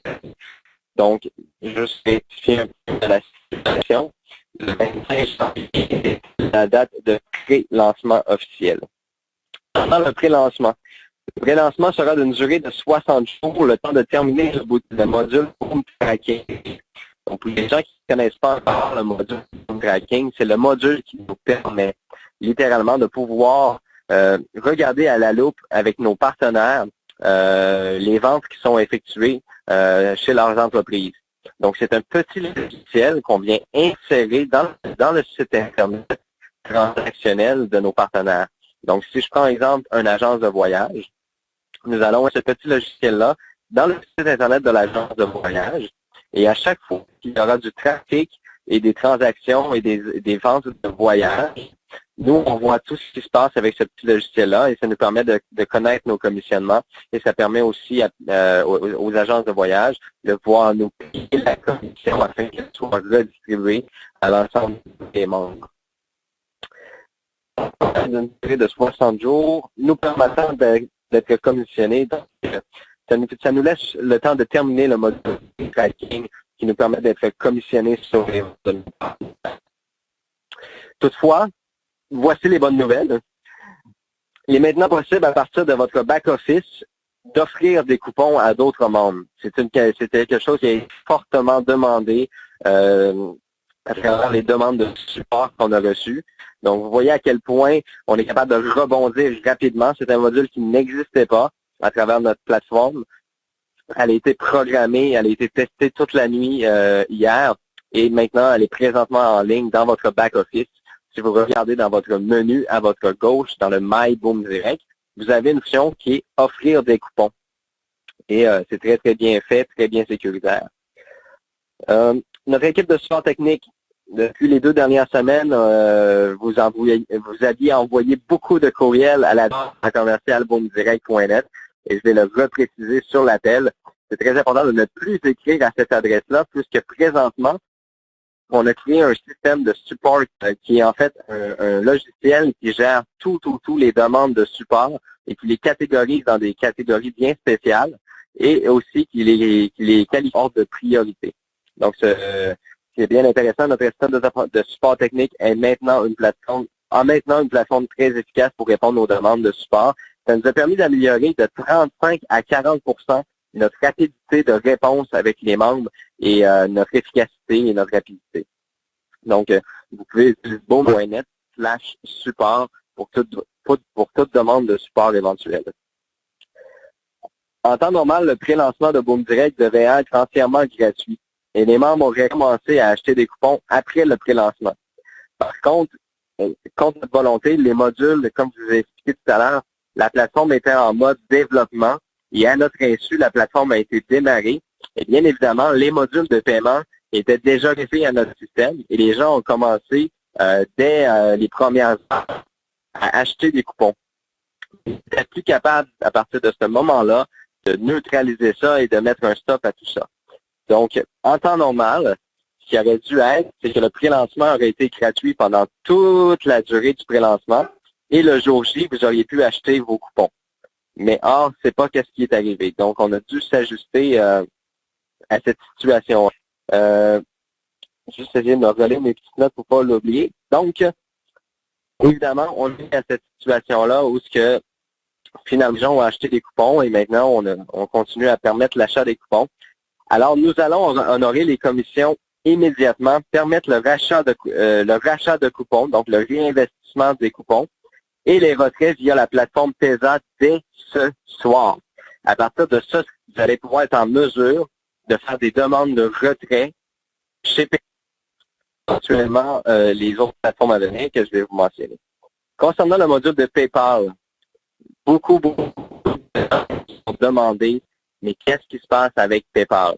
Donc, juste rectifier un peu de la situation. Le 25 janvier est la date de pré-lancement officiel. Pendant le pré-lancement, le pré-lancement sera d'une durée de 60 jours, le temps de terminer le module Boom Tracking. Donc, pour les gens qui ne connaissent pas encore le module Boom Tracking, c'est le module qui nous permet littéralement de pouvoir regarder à la loupe avec nos partenaires les ventes qui sont effectuées chez leurs entreprises. Donc, c'est un petit logiciel qu'on vient insérer dans le site Internet transactionnel de nos partenaires. Donc, si je prends exemple une agence de voyage, nous allons ce petit logiciel-là dans le site Internet de l'agence de voyage et à chaque fois qu'il y aura du trafic et des transactions et des ventes de voyage, nous, on voit tout ce qui se passe avec ce petit logiciel-là et ça nous permet de connaître nos commissionnements et ça permet aussi aux agences de voyage de pouvoir nous payer la commission afin qu'elle soit redistribuée à l'ensemble des membres. D'une durée de 60 jours, nous permettant d'être commissionnés. Donc, ça nous laisse le temps de terminer le module tracking qui nous permet d'être commissionnés sur les ventes. Toutefois, voici les bonnes nouvelles. Il est maintenant possible à partir de votre back-office d'offrir des coupons à d'autres membres. C'était quelque chose qui est fortement demandé à travers les demandes de support qu'on a reçues. Donc, vous voyez à quel point on est capable de rebondir rapidement. C'est un module qui n'existait pas. à travers notre plateforme. Elle a été programmée, elle a été testée toute la nuit hier et maintenant elle est présentement en ligne dans votre back-office. Si vous regardez dans votre menu à votre gauche, dans le My Boom Direct, vous avez une option qui est offrir des coupons. Et c'est très, très bien fait, très bien sécuritaire. Notre équipe de support technique, depuis les 2 dernières semaines, vous aviez envoyé beaucoup de courriels à l'adresse commerciale boomdirect.net et je vais le repréciser sur l'appel. C'est très important de ne plus écrire à cette adresse-là, puisque présentement, on a créé un système de support qui est en fait un logiciel qui gère tous les demandes de support et qui les catégorise dans des catégories bien spéciales et aussi qui les qualifie de priorité. Donc, ce qui est bien intéressant, notre système de support technique a maintenant une plateforme très efficace pour répondre aux demandes de support. Ça nous a permis d'améliorer de 35 à 40 notre rapidité de réponse avec les membres et notre efficacité et notre rapidité. Donc, vous pouvez utiliser boom.net/support pour toute demande de support éventuelle. En temps normal, le pré-lancement de Boom Direct devait être entièrement gratuit et les membres auraient commencé à acheter des coupons après le pré-lancement. Par contre, contre notre volonté, les modules, comme je vous ai expliqué tout à l'heure, la plateforme était en mode développement et à notre insu, la plateforme a été démarrée. Et bien évidemment, les modules de paiement étaient déjà greffés à notre système et les gens ont commencé dès les premières heures à acheter des coupons. Ils étaient plus capables, à partir de ce moment-là, de neutraliser ça et de mettre un stop à tout ça. Donc, en temps normal, ce qui aurait dû être, c'est que le pré-lancement aurait été gratuit pendant toute la durée du pré-lancement et le jour J, vous auriez pu acheter vos coupons. Mais or, c'est pas ce qui est arrivé. Donc, on a dû s'ajuster à cette situation. Juste essayer de me relire mes petites notes pour pas l'oublier. Donc, évidemment, on est à cette situation-là où finalement, les gens ont acheté des coupons et maintenant, on continue à permettre l'achat des coupons. Alors, nous allons honorer les commissions immédiatement, permettre le rachat de coupons, donc le réinvestissement des coupons, et les retraits via la plateforme PESA dès ce soir. À partir de ça, vous allez pouvoir être en mesure de faire des demandes de retrait chez PESA, actuellement les autres plateformes à venir que je vais vous mentionner. Concernant le module de PayPal, beaucoup de gens ont demandé, mais qu'est-ce qui se passe avec PayPal?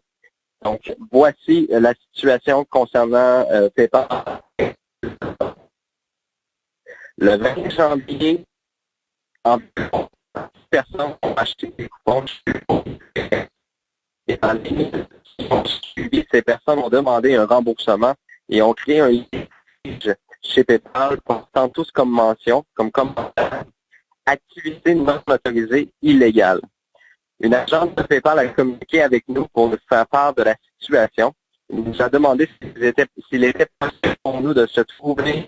Donc, voici la situation concernant PayPal. Le 20 janvier, environ 10 personnes ont acheté des coupons et en ligne qui ont suivi, ces personnes ont demandé un remboursement et ont créé un litige chez PayPal portant tous comme mention, comme commentaire, activité non autorisée illégale. Une agence de PayPal a communiqué avec nous pour nous faire part de la situation. Il nous a demandé s'il était possible pour nous de se trouver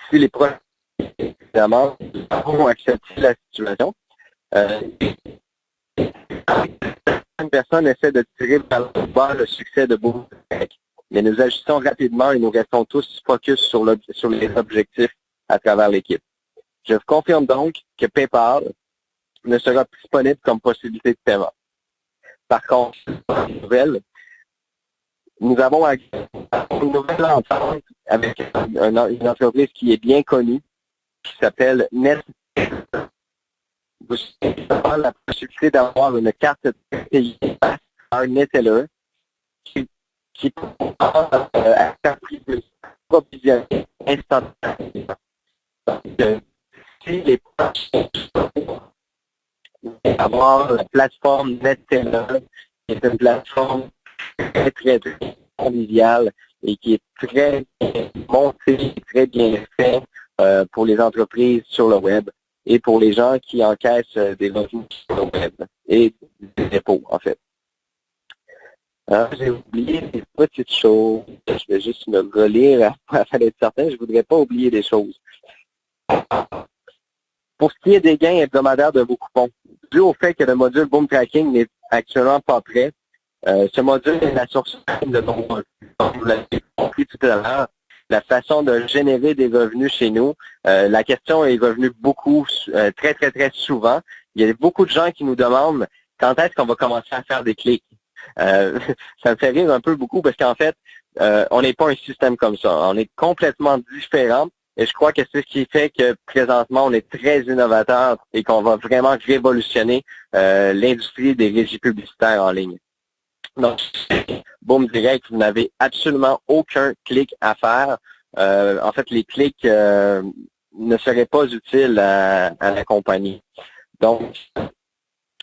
si les proches, évidemment, avons accepté la situation. Une personne essaie de tirer vers le bas le succès de Boom Direct, mais nous agissons rapidement et nous restons tous focus sur les objectifs à travers l'équipe. Je vous confirme donc que PayPal ne sera plus disponible comme possibilité de paiement. Par contre, nous avons une nouvelle entente avec une entreprise qui est bien connue, qui s'appelle Net. Vous avez la possibilité d'avoir une carte de pays par Neteller qui peut approvisionner instantanément. Donc, si les proches avoir la plateforme Neteller, qui est une plateforme très, très, très conviviale et qui est très bien montée, très bien fait pour les entreprises sur le web et pour les gens qui encaissent des revenus sur le web et des dépôts, en fait. J'ai oublié des petites choses. Je vais juste me relire afin d'être certain. Je ne voudrais pas oublier des choses. Pour ce qui est des gains hebdomadaires de vos coupons, dû au fait que le module Boom Tracking n'est actuellement pas prêt, ce module est la source de nombreux. Comme vous l'avez compris tout à l'heure, la façon de générer des revenus chez nous. La question est revenue beaucoup, très, très, très souvent. Il y a beaucoup de gens qui nous demandent quand est-ce qu'on va commencer à faire des clics. Ça me fait rire un peu beaucoup parce qu'en fait, on n'est pas un système comme ça. On est complètement différent. Et je crois que c'est ce qui fait que présentement, on est très innovateur et qu'on va vraiment révolutionner l'industrie des régies publicitaires en ligne. Donc, Boom Direct, vous n'avez absolument aucun clic à faire. En fait, les clics ne seraient pas utiles à la compagnie. Donc,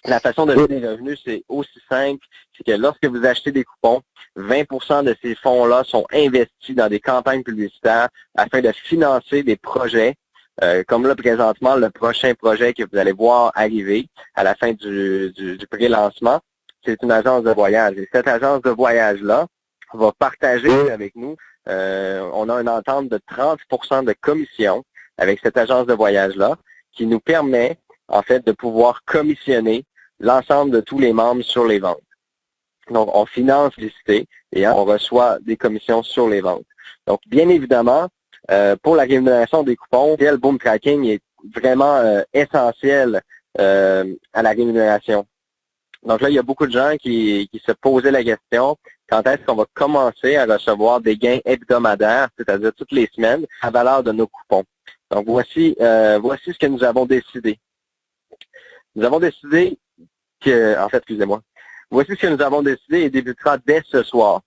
la façon de générer des revenus, c'est aussi simple, c'est que lorsque vous achetez des coupons, 20% de ces fonds-là sont investis dans des campagnes publicitaires afin de financer des projets, comme là présentement, le prochain projet que vous allez voir arriver à la fin du pré-lancement, c'est une agence de voyage. Et cette agence de voyage-là va partager avec nous, on a une entente de 30% de commission avec cette agence de voyage-là qui nous permet, en fait, de pouvoir commissionner l'ensemble de tous les membres sur les ventes. Donc, on finance publicité et on reçoit des commissions sur les ventes. Donc, bien évidemment, pour la rémunération des coupons, le Boom Tracking est vraiment essentiel à la rémunération. Donc là, il y a beaucoup de gens qui se posaient la question, quand est-ce qu'on va commencer à recevoir des gains hebdomadaires, c'est-à-dire toutes les semaines, à valeur de nos coupons. Donc, voici ce que nous avons décidé. Nous avons décidé voici ce que nous avons décidé et débutera dès ce soir.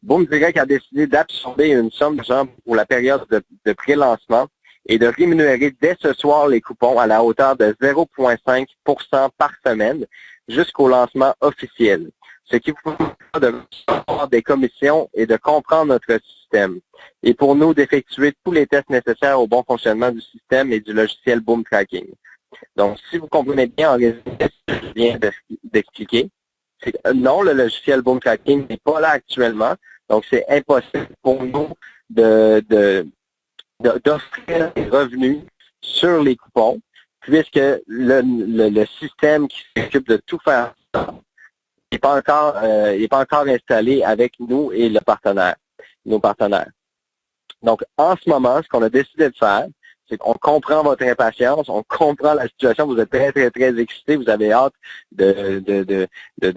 Boom Direct a décidé d'absorber une somme d'argent pour la période de pré-lancement et de rémunérer dès ce soir les coupons à la hauteur de 0,5% par semaine jusqu'au lancement officiel. Ce qui vous permet de recevoir des commissions et de comprendre notre système. Et pour nous, d'effectuer tous les tests nécessaires au bon fonctionnement du système et du logiciel Boom Tracking. Donc, si vous comprenez bien en résumé ce que je viens d'expliquer, c'est que non, le logiciel Boom Tracking n'est pas là actuellement. Donc, c'est impossible pour nous d'offrir des revenus sur les coupons, puisque le système qui s'occupe de tout faire ça n'est pas encore installé avec nous et nos partenaires. Donc, en ce moment, ce qu'on a décidé de faire, c'est qu'on comprend votre impatience, on comprend la situation, vous êtes très, très, très excités, vous avez hâte de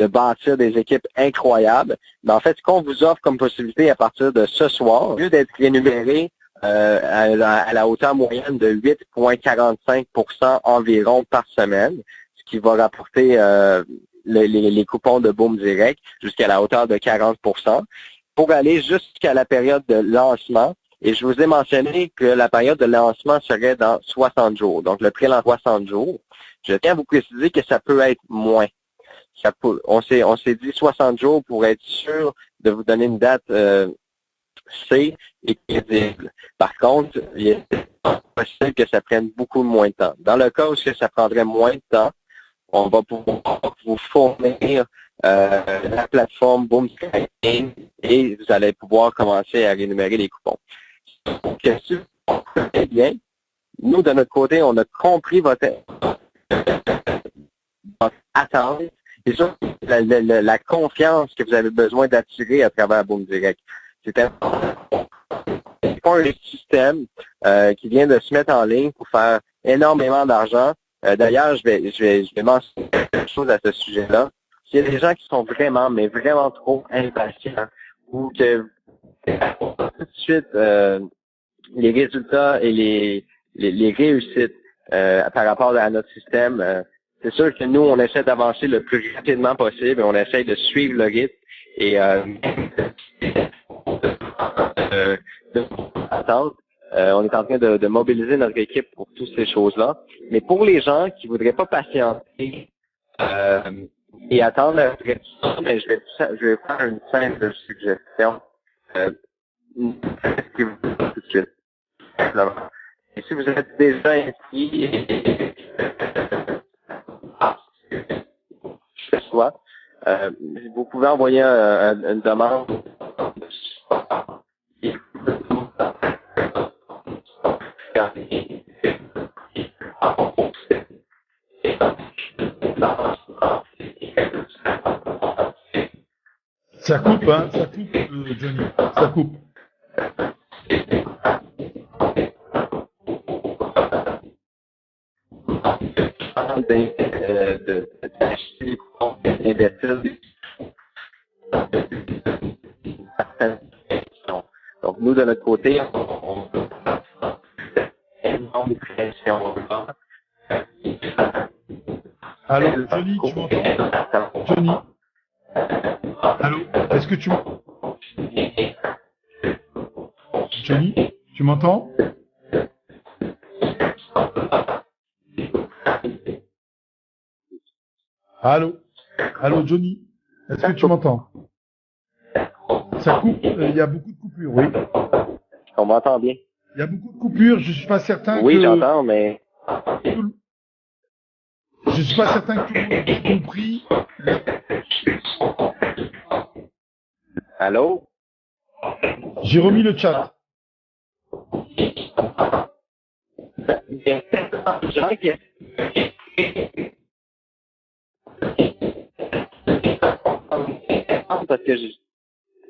bâtir des équipes incroyables. Mais en fait, ce qu'on vous offre comme possibilité à partir de ce soir, au lieu d'être rémunéré à la hauteur moyenne de 8,45% environ par semaine, ce qui va rapporter les coupons de Boom Direct jusqu'à la hauteur de 40%, pour aller jusqu'à la période de lancement. Et je vous ai mentionné que la période de lancement serait dans 60 jours. Donc, le pré-lancement 60 jours. Je tiens à vous préciser que ça peut être moins. On s'est dit 60 jours pour être sûr de vous donner une date C et crédible. Par contre, il est possible que ça prenne beaucoup moins de temps. Dans le cas où ça prendrait moins de temps, on va pouvoir vous fournir la plateforme Boom Tracking et vous allez pouvoir commencer à rémunérer les coupons. Donc, si vous comprenez bien, nous, de notre côté, on a compris votre attente et surtout la confiance que vous avez besoin d'attirer à travers Boom Direct. C'est pas un système qui vient de se mettre en ligne pour faire énormément d'argent. D'ailleurs, je vais mentionner quelque chose à ce sujet-là. S'il y a des gens qui sont vraiment, mais vraiment trop impatients ou que tout de suite les résultats et les réussites par rapport à notre système, c'est sûr que nous, on essaie d'avancer le plus rapidement possible et on essaie de suivre le rythme et attendre. On est en train de mobiliser notre équipe pour toutes ces choses-là. Mais pour les gens qui voudraient pas patienter et attendre la réduction, mais je vais faire une simple suggestion. Tout de suite. Et si vous êtes déjà inscrit, vous pouvez envoyer une demande. Ça coupe, hein, ça coupe, Johnny, ça coupe. d'acheter des coupons, d'investir certaines questions. Donc, nous, de notre côté, on énorme pression là. Allô, Johnny, tu m'entends? Johnny? Allô, est-ce que tu m'entends? Johnny, tu m'entends? Allô? Allô, Johnny? Est-ce que tu m'entends? Ça coupe, il y a beaucoup de coupures, oui. On m'entend bien. Il y a beaucoup de coupures, je suis pas certain que... Oui, j'entends, mais... Je suis pas certain que tout le monde ait compris. Allô? J'ai remis le chat. Il y a tellement de gens qui... Parce que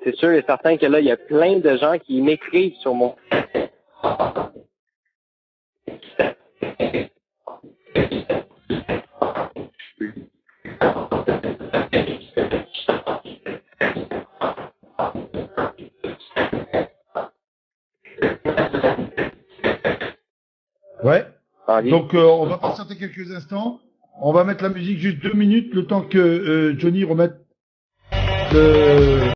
c'est sûr et certain que là, il y a plein de gens qui m'écrivent sur mon... Ouais. Donc, on va patienter quelques instants. On va mettre la musique juste 2 minutes, le temps que Johnny remette le...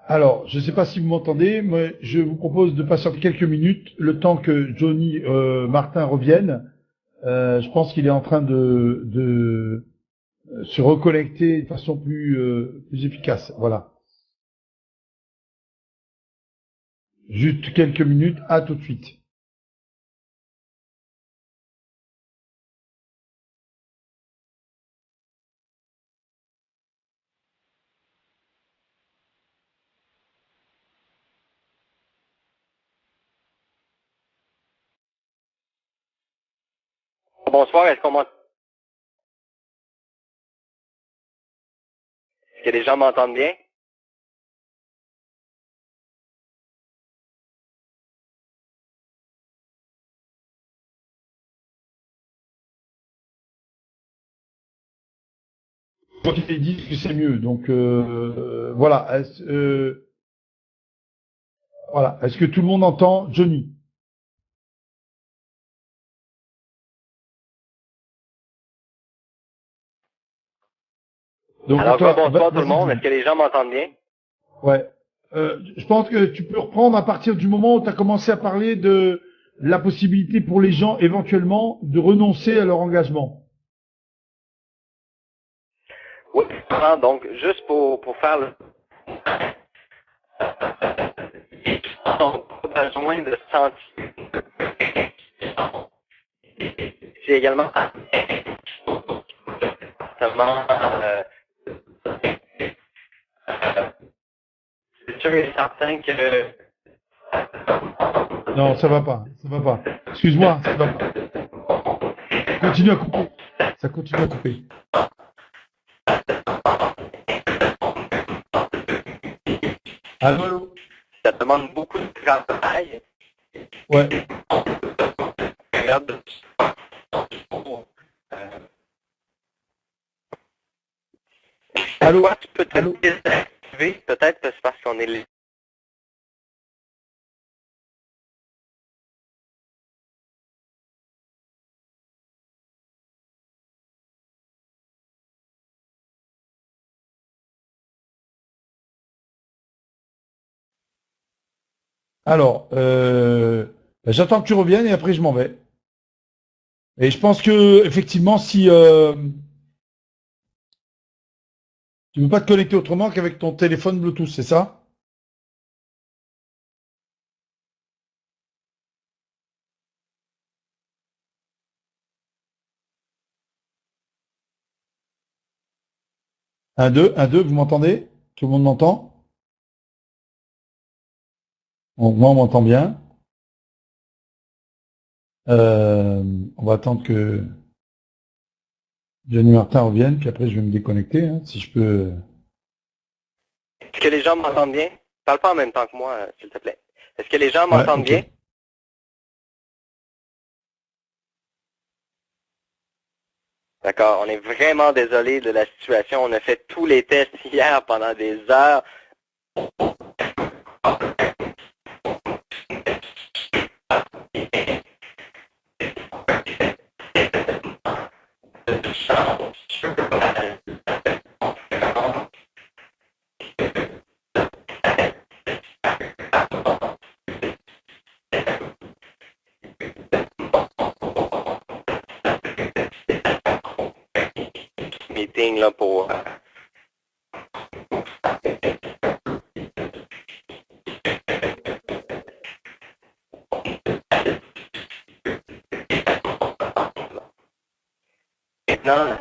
Alors, je ne sais pas si vous m'entendez, mais je vous propose de patienter quelques minutes, le temps que Johnny Martin revienne. Je pense qu'il est en train de se reconnecter de façon plus efficace. Voilà. Juste quelques minutes, à tout de suite. Bonsoir, est-ce que les gens m'entendent bien? Je crois qu'ils disent que c'est mieux. Donc, voilà. Voilà. Est-ce que tout le monde entend Johnny? Donc, Alors, toi, bonsoir tout le vas-y, monde, Johnny. est-ce que les gens m'entendent bien? Ouais. Je pense que tu peux reprendre à partir du moment où tu as commencé à parler de la possibilité pour les gens éventuellement de renoncer à leur engagement. Oui, donc, juste pour faire le... Ils n'ont pas besoin de sentir. J'ai également... Seulement... c'est sûr et certain que... Non, ça va pas. Ça va pas. Excuse-moi, ça va pas. Ça continue à couper. Ça continue à couper. Allô, allô. Ça demande beaucoup de travail. Ouais. Allô. Toi, tu peux te Allô. désactiver, peut-être c'est parce qu'on est Alors, j'attends que tu reviennes et après je m'en vais. Et je pense que effectivement, si tu ne peux pas te connecter autrement qu'avec ton téléphone Bluetooth, c'est ça? Un, deux, vous m'entendez? Tout le monde m'entend? Bon, moi, on m'entend bien. Euh, on va attendre que Johnny Martin revienne, puis après je vais me déconnecter, hein, si je peux. Est-ce que les gens m'entendent bien? Parle pas en même temps que moi, s'il te plaît. Est-ce que les gens Ouais, m'entendent ok. bien? D'accord, on est vraiment désolé de la situation. On a fait tous les tests hier pendant des heures. Meeting là pour maintenant.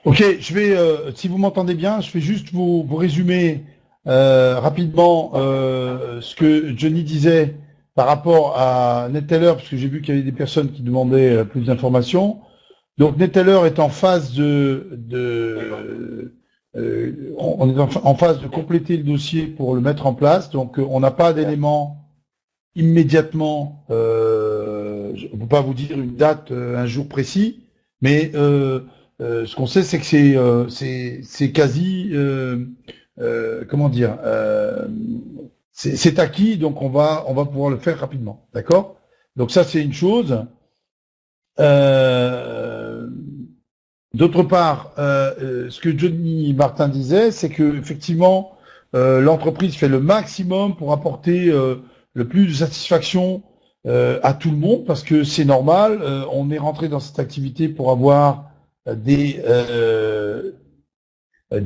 Ok, je vais, si vous m'entendez bien, je vais juste vous résumer rapidement ce que Johnny disait par rapport à Neteller, parce que j'ai vu qu'il y avait des personnes qui demandaient plus d'informations. Donc Neteller est en phase on est en phase de compléter le dossier pour le mettre en place. Donc on n'a pas d'éléments immédiatement. Je ne peux pas vous dire une date, un jour précis, mais ce qu'on sait, c'est que c'est quasi, comment dire, c'est acquis, donc on va pouvoir le faire rapidement, d'accord? Donc ça, c'est une chose. Euh, D'autre part, ce que Johnny Martin disait, c'est que effectivement, l'entreprise fait le maximum pour apporter le plus de satisfaction à tout le monde, parce que c'est normal. On est rentré dans cette activité pour avoir des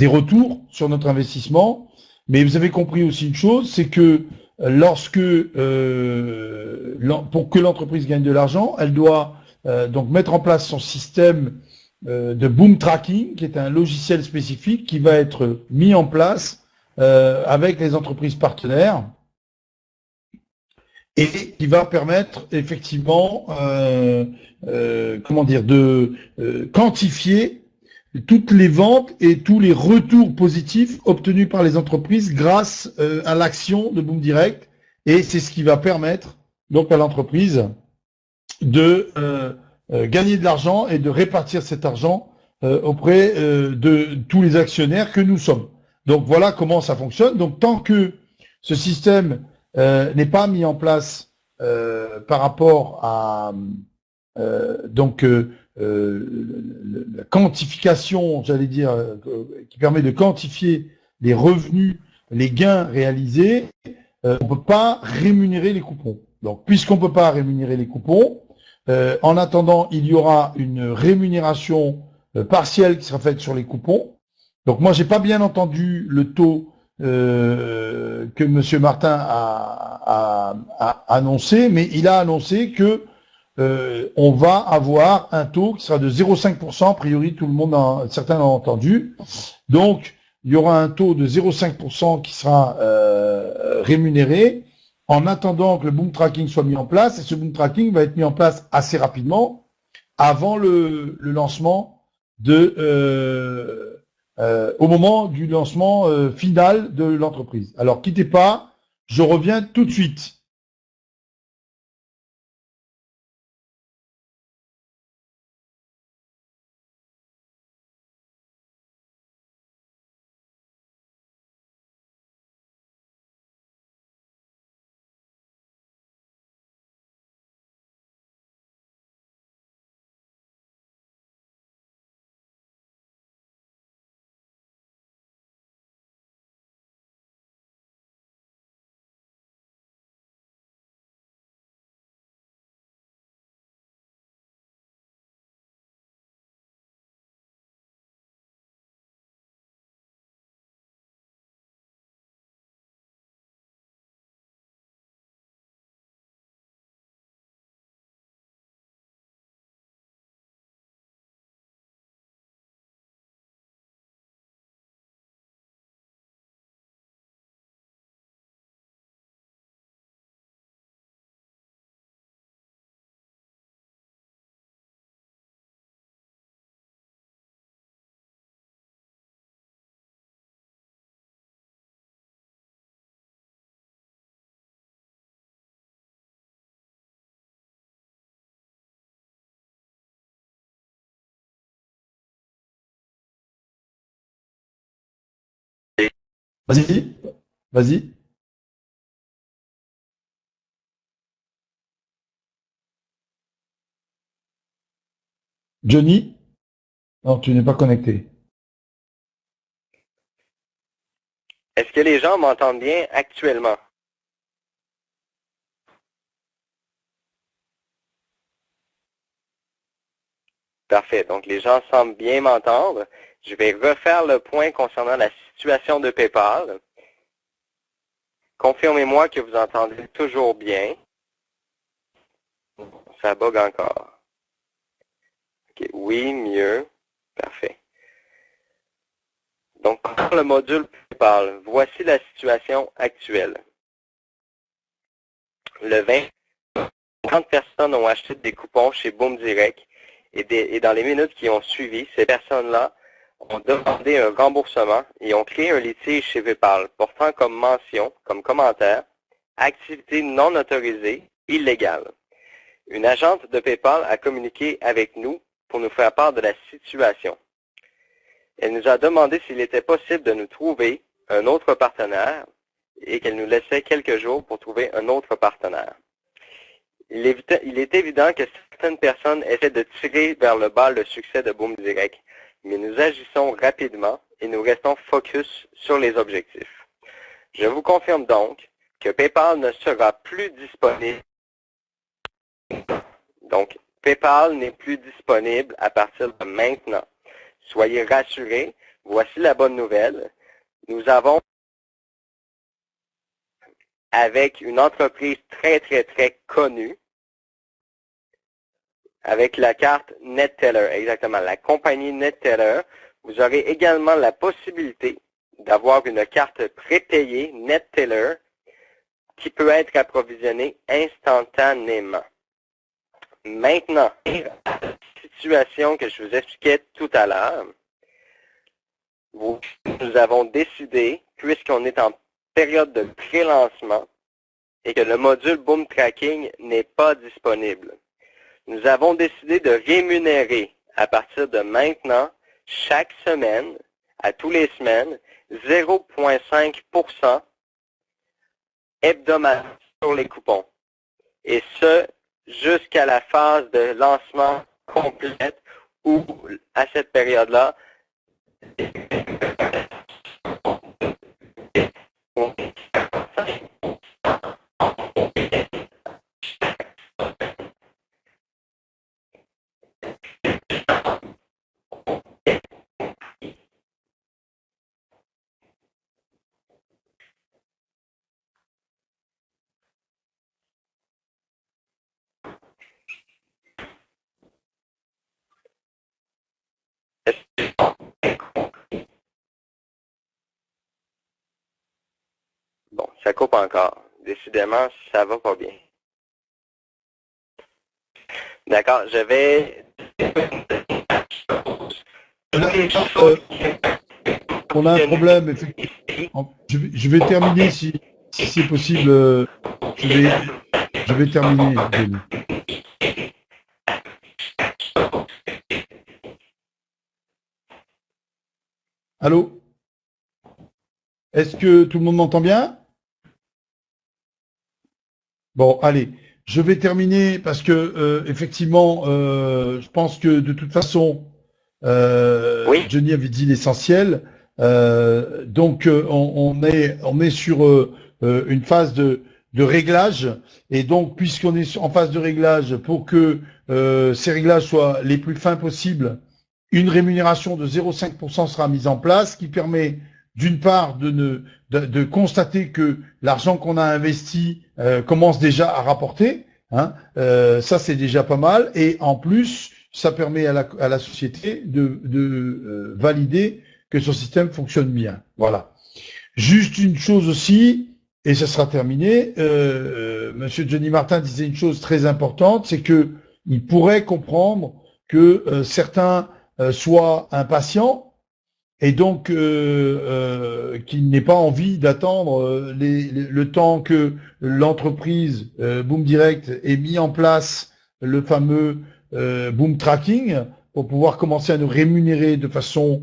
retours sur notre investissement. Mais vous avez compris aussi une chose, c'est que lorsque pour que l'entreprise gagne de l'argent, elle doit donc mettre en place son système de boom tracking, qui est un logiciel spécifique qui va être mis en place avec les entreprises partenaires et qui va permettre effectivement, comment dire, de quantifier toutes les ventes et tous les retours positifs obtenus par les entreprises grâce à l'action de Boom Direct. Et c'est ce qui va permettre donc à l'entreprise de gagner de l'argent et de répartir cet argent auprès de tous les actionnaires que nous sommes. Donc voilà comment ça fonctionne. Donc tant que ce système n'est pas mis en place par rapport à donc la quantification, j'allais dire, qui permet de quantifier les revenus, les gains réalisés, on ne peut pas rémunérer les coupons. Donc, puisqu'on ne peut pas rémunérer les coupons, en attendant, il y aura une rémunération partielle qui sera faite sur les coupons. Donc, moi, j'ai pas bien entendu le taux que Monsieur Martin a annoncé, mais il a annoncé que on va avoir un taux qui sera de 0,5%. A priori, tout le monde, certains l'ont entendu. Donc, il y aura un taux de 0,5% qui sera rémunéré en attendant que le boom tracking soit mis en place. Et ce boom tracking va être mis en place assez rapidement avant le lancement au moment du lancement final de l'entreprise. Alors, quittez pas, je reviens tout de suite. Vas-y, vas-y. Johnny? Non, tu n'es pas connecté. Est-ce que les gens m'entendent bien actuellement? Parfait. Donc, les gens semblent bien m'entendre. Je vais refaire le point concernant la situation de PayPal. Confirmez-moi que vous entendez toujours bien. Ça bug encore. OK. Oui, mieux. Parfait. Donc, pour le module PayPal, voici la situation actuelle. Le 20, 30 personnes ont acheté des coupons chez Boom Direct et dans les minutes qui ont suivi, ces personnes-là ont demandé un remboursement et ont créé un litige chez PayPal portant comme mention, comme commentaire, activité non autorisée, illégale. Une agente de PayPal a communiqué avec nous pour nous faire part de la situation. Elle nous a demandé s'il était possible de nous trouver un autre partenaire et qu'elle nous laissait quelques jours pour trouver un autre partenaire. Il est évident que certaines personnes essaient de tirer vers le bas le succès de Boom Direct, mais nous agissons rapidement et nous restons focus sur les objectifs. Je vous confirme donc que PayPal ne sera plus disponible. Donc, PayPal n'est plus disponible à partir de maintenant. Soyez rassurés, voici la bonne nouvelle. Nous avons, avec une entreprise très connue, avec la carte NetTeller, exactement, la compagnie NetTeller, vous aurez également la possibilité d'avoir une carte prépayée NetTeller qui peut être approvisionnée instantanément. Maintenant, la situation que je vous expliquais tout à l'heure, nous avons décidé, puisqu'on est en période de pré-lancement et que le module Boom Tracking n'est pas disponible, nous avons décidé de rémunérer à partir de maintenant, chaque semaine, à tous les semaines, 0,5% hebdomadaire sur les coupons. Et ce, jusqu'à la phase de lancement complète où, à cette période-là, bon, ça coupe encore. Décidément, ça va pas bien. D'accord, je vais... On a un problème, effectivement. Je vais terminer si c'est possible. Je vais terminer, Denis. Allô? Est-ce que tout le monde m'entend bien? Bon, allez. Je vais terminer parce que effectivement, je pense que de toute façon, Oui. Johnny avait dit l'essentiel. Donc on est sur une phase de réglage, et donc puisqu'on est en phase de réglage, pour que ces réglages soient les plus fins possibles, une rémunération de 0,5% sera mise en place, qui permet d'une part de constater que l'argent qu'on a investi commence déjà à rapporter, hein, ça c'est déjà pas mal, et en plus ça permet à la société de valider que son système fonctionne bien. Voilà. Juste une chose aussi, et ça sera terminé, Monsieur Johnny Martin disait une chose très importante, c'est que il pourrait comprendre que certains soient impatients, et donc qu'il n'ait pas envie d'attendre le temps que l'entreprise Boom Direct ait mis en place le fameux Boom Tracking pour pouvoir commencer à nous rémunérer de façon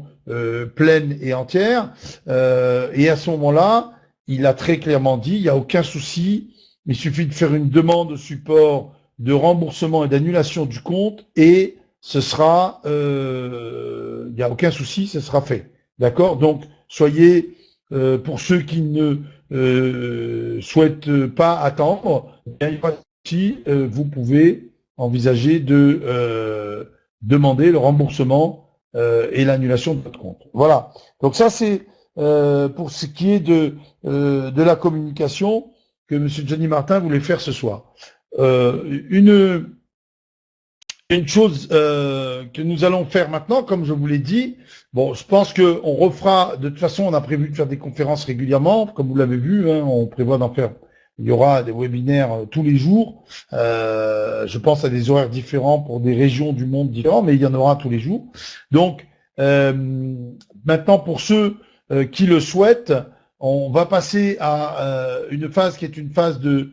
pleine et entière. Et à ce moment-là, il a très clairement dit, il n'y a aucun souci, il suffit de faire une demande au support de remboursement et d'annulation du compte et ce sera, il n'y a aucun souci, ce sera fait. D'accord? Donc, soyez, pour ceux qui ne souhaitent pas attendre, bien, il n'y a pas de souci, vous pouvez envisager de demander le remboursement et l'annulation de votre compte. Voilà. Donc ça, c'est pour ce qui est de la communication que M. Johnny Martin voulait faire ce soir. Une chose que nous allons faire maintenant, comme je vous l'ai dit, bon, je pense qu'on refera, de toute façon, on a prévu de faire des conférences régulièrement, comme vous l'avez vu, hein, on prévoit d'en faire, il y aura des webinaires tous les jours, je pense à des horaires différents pour des régions du monde différents, mais il y en aura tous les jours. Donc, maintenant, pour ceux qui le souhaitent, on va passer à une phase qui est une phase de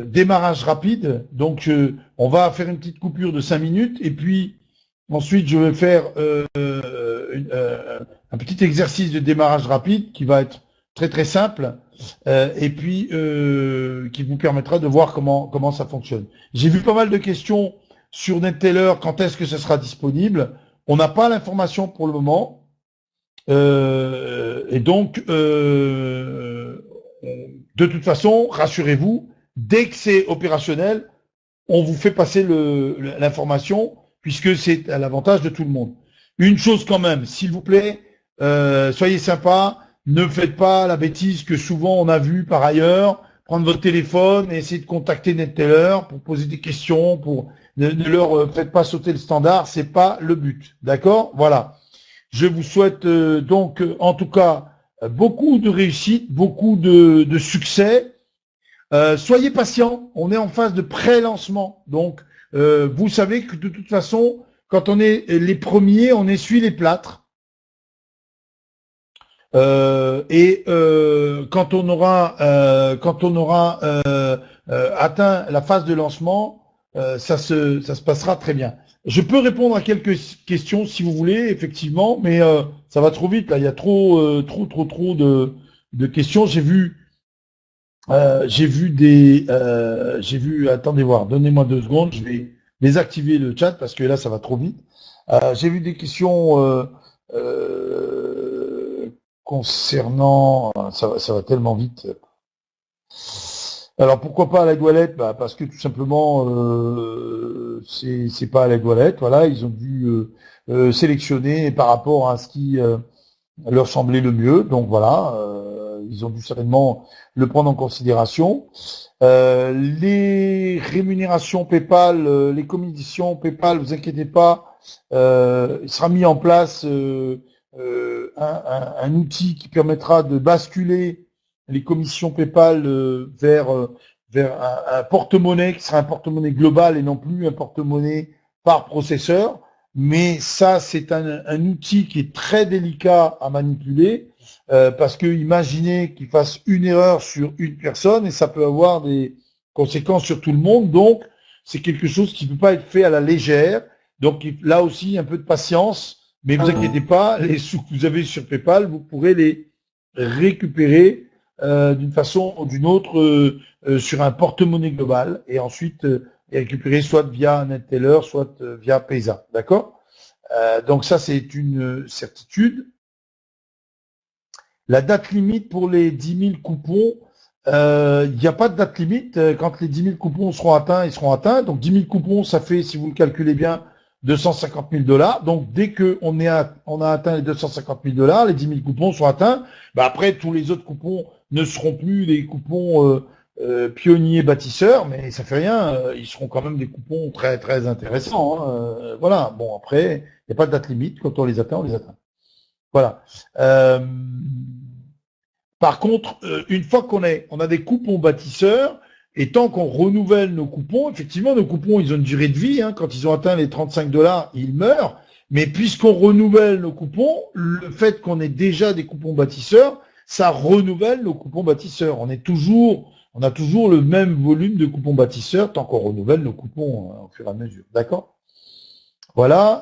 démarrage rapide. Donc, on va faire une petite coupure de 5 minutes et puis ensuite, je vais faire un petit exercice de démarrage rapide qui va être très très simple et puis qui vous permettra de voir comment ça fonctionne. J'ai vu pas mal de questions sur NetTeller, quand est-ce que ce sera disponible. On n'a pas l'information pour le moment. Et donc, de toute façon, rassurez-vous, dès que c'est opérationnel, on vous fait passer l'information puisque c'est à l'avantage de tout le monde. Une chose quand même, s'il vous plaît, soyez sympa, ne faites pas la bêtise que souvent on a vu par ailleurs, prendre votre téléphone et essayer de contacter NetTeller pour poser des questions, ne leur faites pas sauter le standard, c'est pas le but. D'accord? Voilà. Je vous souhaite donc, en tout cas, beaucoup de réussite, beaucoup de succès. Soyez patients, on est en phase de pré-lancement. Donc, vous savez que de toute façon, quand on est les premiers, on essuie les plâtres. Et quand on aura atteint la phase de lancement, ça se passera très bien. Je peux répondre à quelques questions si vous voulez, effectivement, mais ça va trop vite. Là, il y a trop de questions. J'ai vu. Attendez voir, donnez-moi 2 secondes, je vais désactiver le chat parce que là ça va trop vite. J'ai vu des questions concernant, ça va tellement vite. Alors pourquoi pas à la Doualette? Parce que tout simplement c'est pas à la Doualette. Voilà, ils ont dû sélectionner par rapport à ce qui leur semblait le mieux. Donc voilà. Ils ont dû certainement le prendre en considération. Les rémunérations PayPal, les commissions PayPal, vous inquiétez pas, il sera mis en place un outil qui permettra de basculer les commissions PayPal vers un porte-monnaie qui sera un porte-monnaie global et non plus un porte-monnaie par processeur. Mais ça, c'est un outil qui est très délicat à manipuler. Parce que imaginez qu'il fasse une erreur sur une personne et ça peut avoir des conséquences sur tout le monde. Donc, c'est quelque chose qui ne peut pas être fait à la légère. Donc, là aussi, un peu de patience. Mais vous inquiétez pas, les sous que vous avez sur PayPal, vous pourrez les récupérer d'une façon ou d'une autre sur un porte-monnaie global et ensuite les récupérer soit via NetTeller, soit via Paysa. D'accord? Donc ça, c'est une certitude. La date limite pour les 10 000 coupons, il n'y a pas de date limite. Quand les 10 000 coupons seront atteints, ils seront atteints. Donc 10 000 coupons, ça fait, si vous le calculez bien, 250 000 $. Donc dès qu'on a atteint les 250 000 $, les 10 000 coupons sont atteints. Après, tous les autres coupons ne seront plus des coupons pionniers bâtisseurs, mais ça fait rien. Ils seront quand même des coupons très très intéressants. Hein. Voilà. Bon, après, il n'y a pas de date limite. Quand on les atteint, on les atteint. Voilà. Par contre, une fois qu'on a des coupons bâtisseurs, et tant qu'on renouvelle nos coupons, effectivement, nos coupons, ils ont une durée de vie. Hein, quand ils ont atteint les 35 $, ils meurent. Mais puisqu'on renouvelle nos coupons, le fait qu'on ait déjà des coupons bâtisseurs, ça renouvelle nos coupons bâtisseurs. On a toujours le même volume de coupons bâtisseurs tant qu'on renouvelle nos coupons au fur et à mesure. D'accord ? Voilà.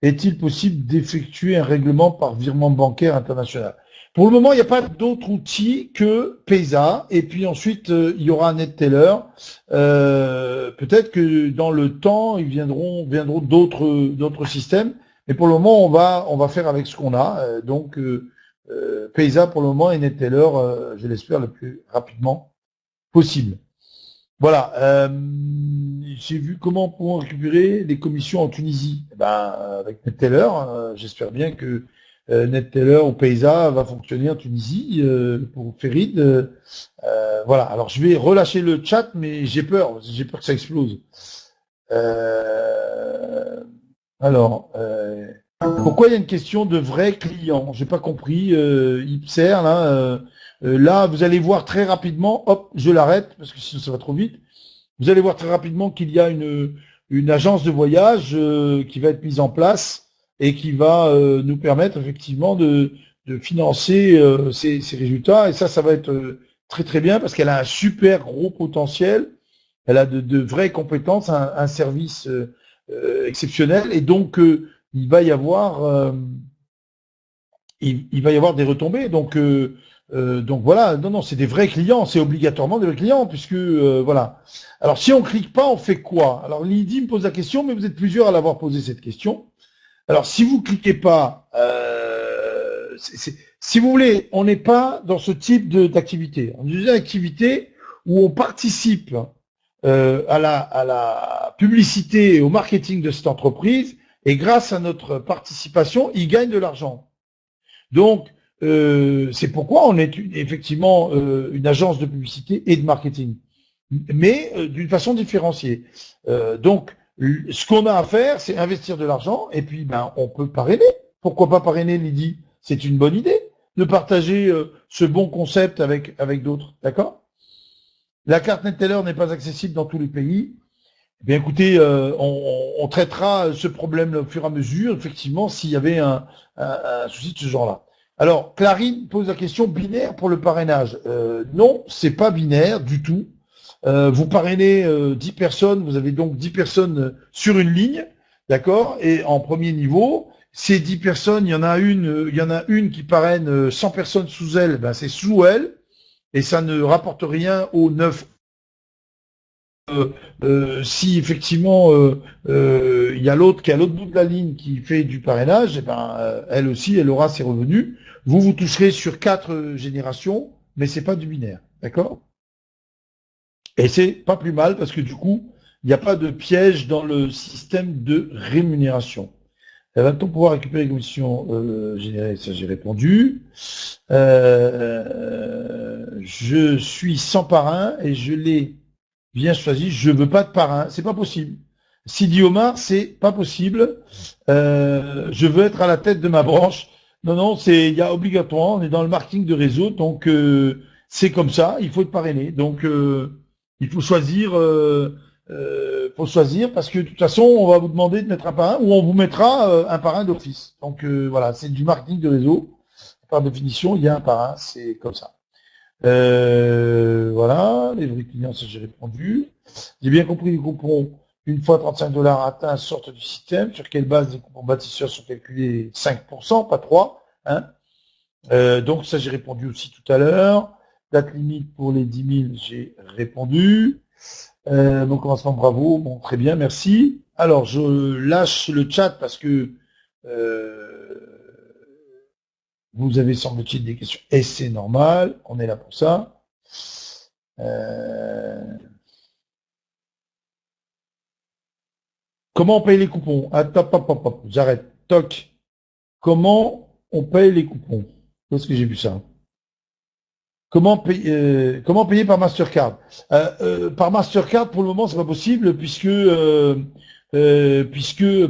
Est-il possible d'effectuer un règlement par virement bancaire international? Pour le moment, il n'y a pas d'autre outil que Paysa, et puis ensuite, il y aura NetTeller. Peut-être que dans le temps, viendront d'autres systèmes, mais pour le moment, on va faire avec ce qu'on a. Donc, Paysa pour le moment et NetTeller, je l'espère, le plus rapidement possible. Voilà. J'ai vu comment on peut récupérer les commissions en Tunisie. Eh ben, avec NetTeller, j'espère bien que NetTeller ou Paysa va fonctionner en Tunisie pour Ferid. Voilà. Alors je vais relâcher le chat, mais j'ai peur que ça explose. Alors, pourquoi il y a une question de vrai client? J'ai pas compris. Ipser, là, vous allez voir très rapidement. Hop, je l'arrête parce que sinon ça va trop vite. Vous allez voir très rapidement qu'il y a une agence de voyage qui va être mise en place et qui va nous permettre effectivement de financer ces résultats. Et ça va être très très bien parce qu'elle a un super gros potentiel. Elle a de vraies compétences, un service exceptionnel. Et donc, il va y avoir des retombées. Donc voilà, non, c'est des vrais clients, c'est obligatoirement des vrais clients, puisque voilà. Alors si on clique pas, on fait quoi? Alors Lydie me pose la question, mais vous êtes plusieurs à l'avoir posé cette question. Alors si vous cliquez pas, si vous voulez, on n'est pas dans ce type d'activité. On est dans une activité où on participe à la publicité et au marketing de cette entreprise, et grâce à notre participation, ils gagnent de l'argent. Donc, c'est pourquoi on est effectivement une agence de publicité et de marketing, mais d'une façon différenciée. Donc, ce qu'on a à faire, c'est investir de l'argent, et puis on peut parrainer. Pourquoi pas parrainer, Lydie? C'est une bonne idée de partager ce bon concept avec d'autres, d'accord? La carte NetTeller n'est pas accessible dans tous les pays. Eh bien, écoutez, on traitera ce problème au fur et à mesure, effectivement, s'il y avait un souci de ce genre-là. Alors, Clarine pose la question binaire pour le parrainage. Non, c'est pas binaire du tout. Vous parrainez 10 personnes, vous avez donc 10 personnes sur une ligne, d'accord? Et en premier niveau, ces 10 personnes, il y en a une qui parraine 100 personnes sous elle, c'est sous elle, et ça ne rapporte rien aux 9. Si effectivement il y a l'autre qui est à l'autre bout de la ligne qui fait du parrainage, elle aussi, elle aura ses revenus. Vous toucherez sur 4 générations, mais c'est pas du binaire, d'accord? Et c'est pas plus mal parce que du coup, il n'y a pas de piège dans le système de rémunération. Va-t-on pouvoir récupérer les commissions générées? Ça, j'ai répondu. Je suis sans parrain et je l'ai bien choisi. Je veux pas de parrain. C'est pas possible. Sidi Omar, c'est pas possible. Je veux être à la tête de ma branche. Non, il y a obligatoire. On est dans le marketing de réseau, donc c'est comme ça. Il faut être parrainé. Donc il faut choisir. Parce que de toute façon, on va vous demander de mettre un parrain ou on vous mettra un parrain d'office. Donc voilà, c'est du marketing de réseau. Par définition, il y a un parrain, c'est comme ça. Voilà, les vrais clients, ça j'ai répondu. J'ai bien compris les coupons, une fois 35 $ atteints, sortent du système. Sur quelle base les coupons bâtisseurs sont calculés? 5%, pas 3. Hein. Donc ça j'ai répondu aussi tout à l'heure. Date limite pour les 10 000, j'ai répondu. Bon commencement, bravo, bon très bien, merci. Alors je lâche le chat parce que vous avez semble-t-il des questions et c'est normal, on est là pour ça. Comment on paye les coupons? Hop, j'arrête. Toc. Comment on paye les coupons? Où est-ce que j'ai vu ça? Comment payer par Mastercard? Par Mastercard, pour le moment, c'est pas possible puisque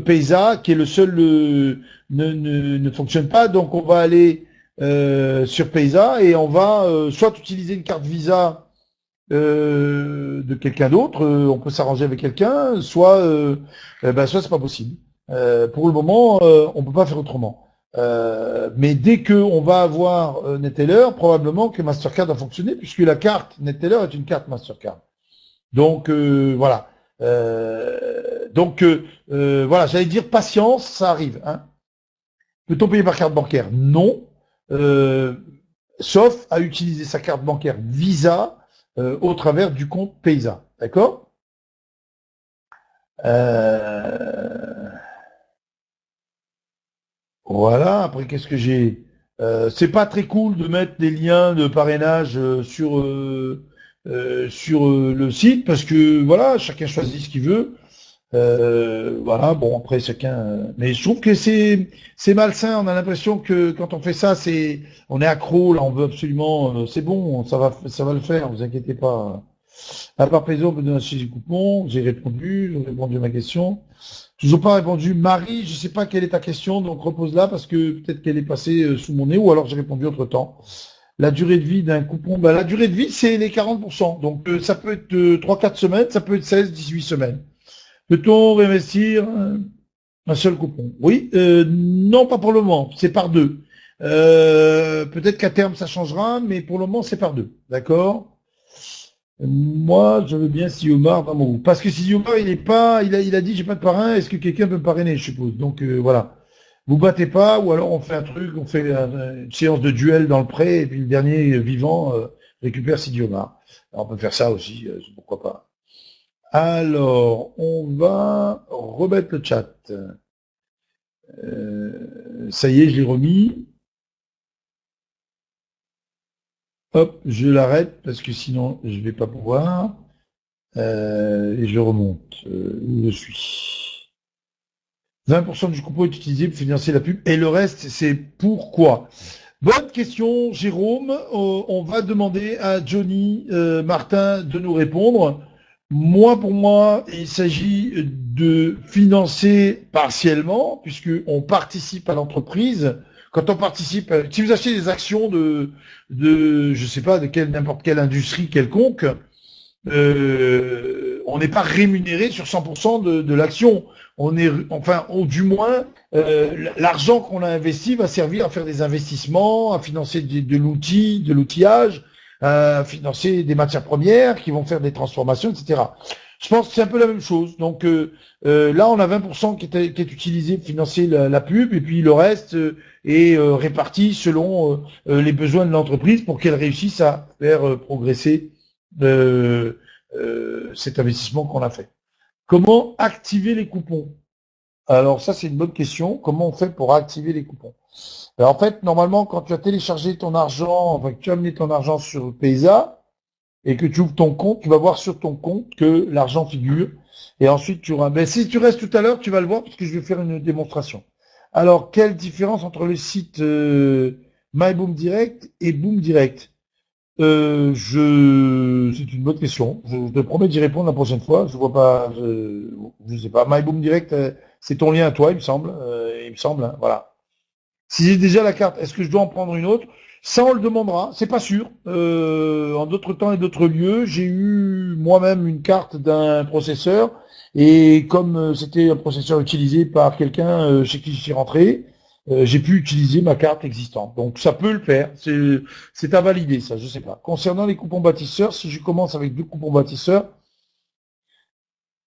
Paysa, qui est le seul, ne fonctionne pas. Donc, on va aller sur Paysa et on va soit utiliser une carte Visa de quelqu'un d'autre. On peut s'arranger avec quelqu'un, soit c'est pas possible. Pour le moment, on peut pas faire autrement. Mais dès qu'on va avoir NetTeller, probablement que Mastercard va fonctionner, puisque la carte NetTeller est une carte Mastercard. Donc voilà. Voilà, j'allais dire patience, ça arrive. Hein. Peut-on payer par carte bancaire? Non. Sauf à utiliser sa carte bancaire Visa au travers du compte Paysa. D'accord? Voilà, après qu'est-ce que j'ai? C'est pas très cool de mettre des liens de parrainage sur le site parce que voilà, chacun choisit ce qu'il veut. Voilà, bon après chacun. Mais je trouve que c'est malsain. On a l'impression que quand on fait ça, on est accro. Là, on veut absolument. C'est bon, ça va le faire. Vous inquiétez pas. À part Pézo, on peut donner du coupon. J'ai répondu à ma question. Toujours pas répondu. Marie, je sais pas quelle est ta question, donc repose-la parce que peut-être qu'elle est passée sous mon nez ou alors j'ai répondu entre temps. La durée de vie d'un coupon, la durée de vie, c'est les 40%. Donc ça peut être 3-4 semaines, ça peut être 16-18 semaines. Peut-on réinvestir un seul coupon? Oui, non, pas pour le moment. C'est par deux. Peut-être qu'à terme ça changera, mais pour le moment c'est par deux. D'accord? Moi, je veux bien si Omar dans mon groupe. Parce que si Omar, il a dit j'ai pas de parrain, est-ce que quelqu'un peut me parrainer, je suppose. Donc voilà. Vous battez pas, ou alors on fait un truc, on fait une séance de duel dans le pré, et puis le dernier vivant récupère Sidi Omar. Alors, on peut faire ça aussi, pourquoi pas. Alors, on va remettre le chat. Ça y est, je l'ai remis. Hop, je l'arrête parce que sinon je vais pas pouvoir. Et je remonte où je suis. 20% du coupon est utilisé pour financer la pub et le reste c'est pourquoi? Bonne question Jérôme, on va demander à Johnny Martin de nous répondre. Pour moi, il s'agit de financer partiellement puisque on participe à l'entreprise. Quand on participe, si vous achetez des actions de je sais pas, de n'importe quelle industrie quelconque, on n'est pas rémunéré sur 100% de l'action. On est, enfin, ou du moins, l'argent qu'on a investi va servir à faire des investissements, à financer de l'outillage, à financer des matières premières qui vont faire des transformations, etc. Je pense que c'est un peu la même chose. Donc là, on a 20% qui est utilisé pour financer la pub, et puis le reste est réparti selon les besoins de l'entreprise pour qu'elle réussisse à faire progresser cet investissement qu'on a fait. Comment activer les coupons? Alors ça, c'est une bonne question. Comment on fait pour activer les coupons? Alors, en fait, normalement, quand tu as téléchargé ton argent, enfin que tu as amené ton argent sur Paysa et que tu ouvres ton compte, tu vas voir sur ton compte que l'argent figure. Et ensuite, tu auras. Mais si tu restes tout à l'heure, tu vas le voir parce que je vais faire une démonstration. Alors, quelle différence entre le site MyBoom Direct et Boom Direct? C'est une bonne question. Je te promets d'y répondre la prochaine fois. Je vois pas, je sais pas. MyBoom Direct, c'est ton lien à toi, il me semble. Hein, voilà. Si j'ai déjà la carte, est-ce que je dois en prendre une autre? Ça, on le demandera. C'est pas sûr. En d'autres temps et d'autres lieux, j'ai eu moi-même une carte d'un processeur et comme c'était un processeur utilisé par quelqu'un chez qui je suis rentré, j'ai pu utiliser ma carte existante. Donc ça peut le faire. C'est à valider, ça, je sais pas. Concernant les coupons bâtisseurs, si je commence avec 2 coupons bâtisseurs,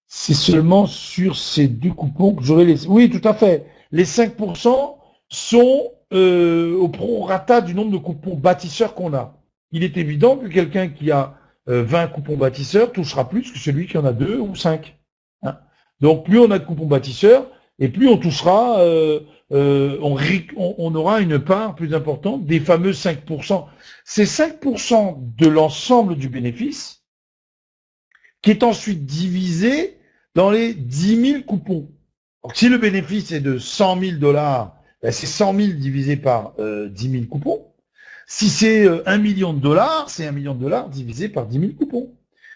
c'est seulement sur ces 2 coupons que j'aurai les. Oui, tout à fait. Les 5% sont au prorata du nombre de coupons bâtisseurs qu'on a. Il est évident que quelqu'un qui a 20 coupons bâtisseurs touchera plus que celui qui en a 2 ou 5. Hein. Donc plus on a de coupons bâtisseurs, et plus on touchera, on aura une part plus importante des fameux 5%. C'est 5% de l'ensemble du bénéfice qui est ensuite divisé dans les 10 000 coupons. Donc si le bénéfice est de 100 000 $, ben c'est 100 000 divisé par 10 000 coupons. Si c'est 1 million de dollars, c'est 1 million de dollars divisé par 10 000 coupons.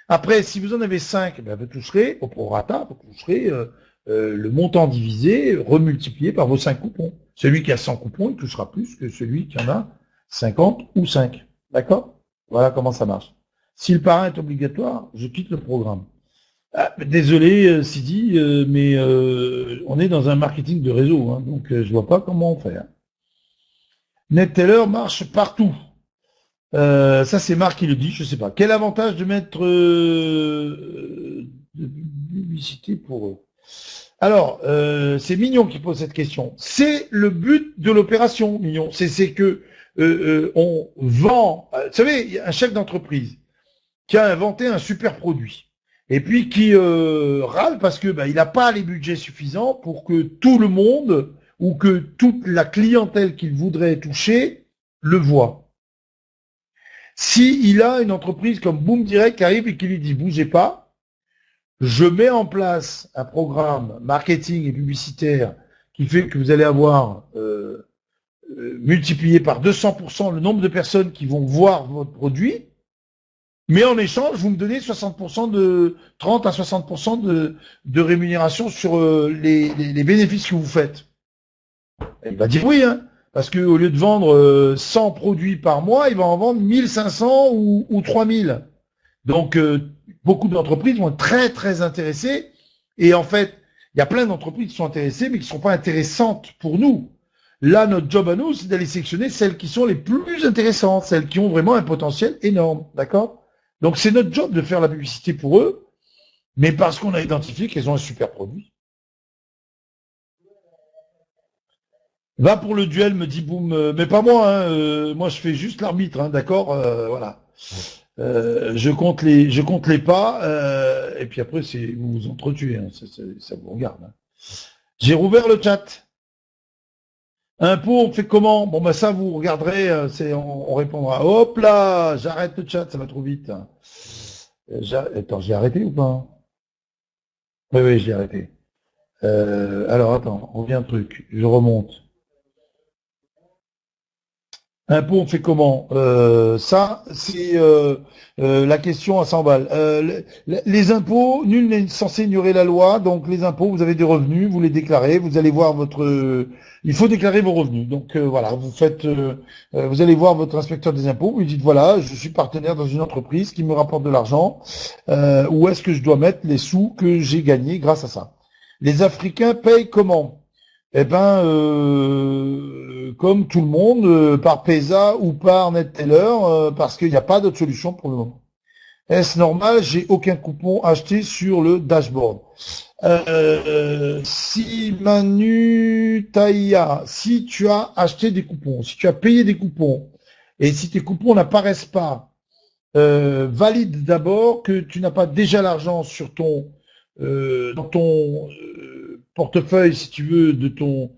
Après, si vous en avez 5, ben vous toucherez, au prorata, vous toucherez le montant divisé, remultiplié par vos 5 coupons. Celui qui a 100 coupons, il touchera plus que celui qui en a 50 ou 5. D'accord? Voilà comment ça marche. Si le parrain est obligatoire, je quitte le programme. Ah, désolé, Sidi, mais on est dans un marketing de réseau, hein, donc je vois pas comment on fait. Hein. NetTeller marche partout. Ça, c'est Marc qui le dit, je sais pas. Quel avantage de mettre publicité pour eux. Alors, c'est Mignon qui pose cette question. C'est le but de l'opération, Mignon. C'est que on vend. Vous savez, il y a un chef d'entreprise qui a inventé un super produit et puis qui râle parce que il n'a pas les budgets suffisants pour que tout le monde ou que toute la clientèle qu'il voudrait toucher le voit. Si il a une entreprise comme Boom Direct qui arrive et qui lui dit bougez pas, je mets en place un programme marketing et publicitaire qui fait que vous allez avoir multiplié par 200% le nombre de personnes qui vont voir votre produit, mais en échange, vous me donnez 60% 30 à 60% de rémunération sur les bénéfices que vous faites. Il va dire oui, hein, parce que au lieu de vendre 100 produits par mois, il va en vendre 1500 ou 3000. Donc, beaucoup d'entreprises vont être très, très intéressées. Et en fait, il y a plein d'entreprises qui sont intéressées, mais qui ne sont pas intéressantes pour nous. Là, notre job à nous, c'est d'aller sélectionner celles qui sont les plus intéressantes, celles qui ont vraiment un potentiel énorme. D'accord? Donc, c'est notre job de faire la publicité pour eux, mais parce qu'on a identifié qu'elles ont un super produit. Va pour le duel, me dit Boom, mais pas moi, hein, moi je fais juste l'arbitre, hein, d'accord, voilà. Je compte les pas, et puis après c'est vous vous entretuez, hein, ça vous regarde. Hein. J'ai rouvert le chat. Impôt, on fait comment? Bon ça vous regarderez, on répondra. Hop là, j'arrête le chat, ça va trop vite. Attends, j'ai arrêté ou pas? Oui, je l'ai arrêté. Alors attends, on revient un truc, je remonte. Impôt, on fait comment? Ça, c'est la question à 100 balles. Les impôts, nul n'est censé ignorer la loi. Donc, les impôts, vous avez des revenus, vous les déclarez. Vous allez voir votre... il faut déclarer vos revenus. Donc, voilà, vous allez voir votre inspecteur des impôts. Vous lui dites, voilà, je suis partenaire dans une entreprise qui me rapporte de l'argent. Où est-ce que je dois mettre les sous que j'ai gagnés grâce à ça? Les Africains payent comment? Eh ben, comme tout le monde, par PESA ou par NetTeller, parce qu'il n'y a pas d'autre solution pour le moment. Est-ce normal? J'ai aucun coupon acheté sur le dashboard. Si Manu Taïa, si tu as acheté des coupons, si tu as payé des coupons, et si tes coupons n'apparaissent pas, valide d'abord que tu n'as pas déjà l'argent sur ton dans ton portefeuille, si tu veux, de ton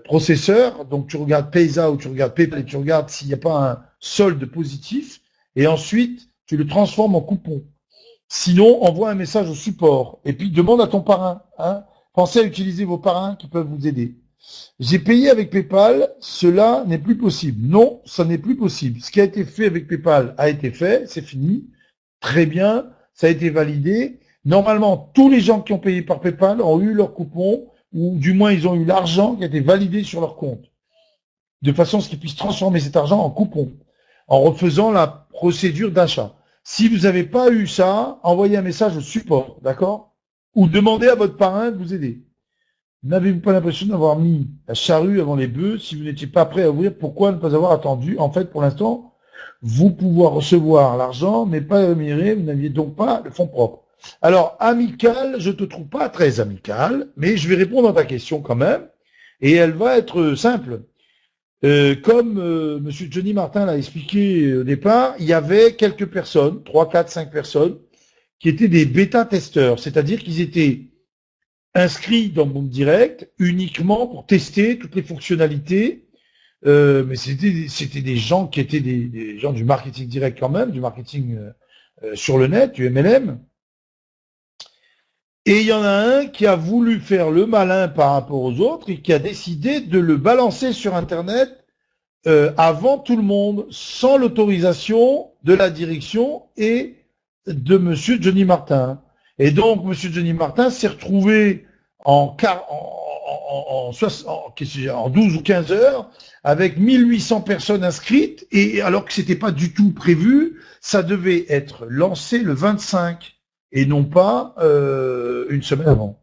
processeur. Donc, tu regardes PaySa ou tu regardes PayPal et tu regardes s'il n'y a pas un solde positif. Et ensuite, tu le transformes en coupon. Sinon, envoie un message au support. Et puis, demande à ton parrain. Hein. Pensez à utiliser vos parrains qui peuvent vous aider. J'ai payé avec PayPal, cela n'est plus possible. Non, ça n'est plus possible. Ce qui a été fait avec PayPal a été fait, c'est fini. Très bien, ça a été validé. Normalement, tous les gens qui ont payé par PayPal ont eu leur coupon, ou du moins ils ont eu l'argent qui a été validé sur leur compte, de façon à ce qu'ils puissent transformer cet argent en coupon, en refaisant la procédure d'achat. Si vous n'avez pas eu ça, envoyez un message au support, d'accord? Ou demandez à votre parrain de vous aider. N'avez-vous pas l'impression d'avoir mis la charrue avant les bœufs? Si vous n'étiez pas prêt à ouvrir, pourquoi ne pas avoir attendu? En fait, pour l'instant, vous pouvez recevoir l'argent, mais pas rémunéré, vous n'aviez donc pas le fonds propre. Alors, amical, je te trouve pas très amical, mais je vais répondre à ta question quand même, et elle va être simple. Comme Monsieur Johnny Martin l'a expliqué au départ, il y avait quelques personnes, 3, 4, 5 personnes, qui étaient des bêta-testeurs, c'est-à-dire qu'ils étaient inscrits dans Boom Direct uniquement pour tester toutes les fonctionnalités, mais c'était des gens qui étaient des gens du marketing direct quand même, du marketing sur le net, du MLM. Et il y en a un qui a voulu faire le malin par rapport aux autres et qui a décidé de le balancer sur Internet avant tout le monde, sans l'autorisation de la direction et de Monsieur Johnny Martin. Et donc, Monsieur Johnny Martin s'est retrouvé en 12 ou 15 heures avec 1800 personnes inscrites, et alors que c'était pas du tout prévu, ça devait être lancé le 25 et non pas une semaine avant.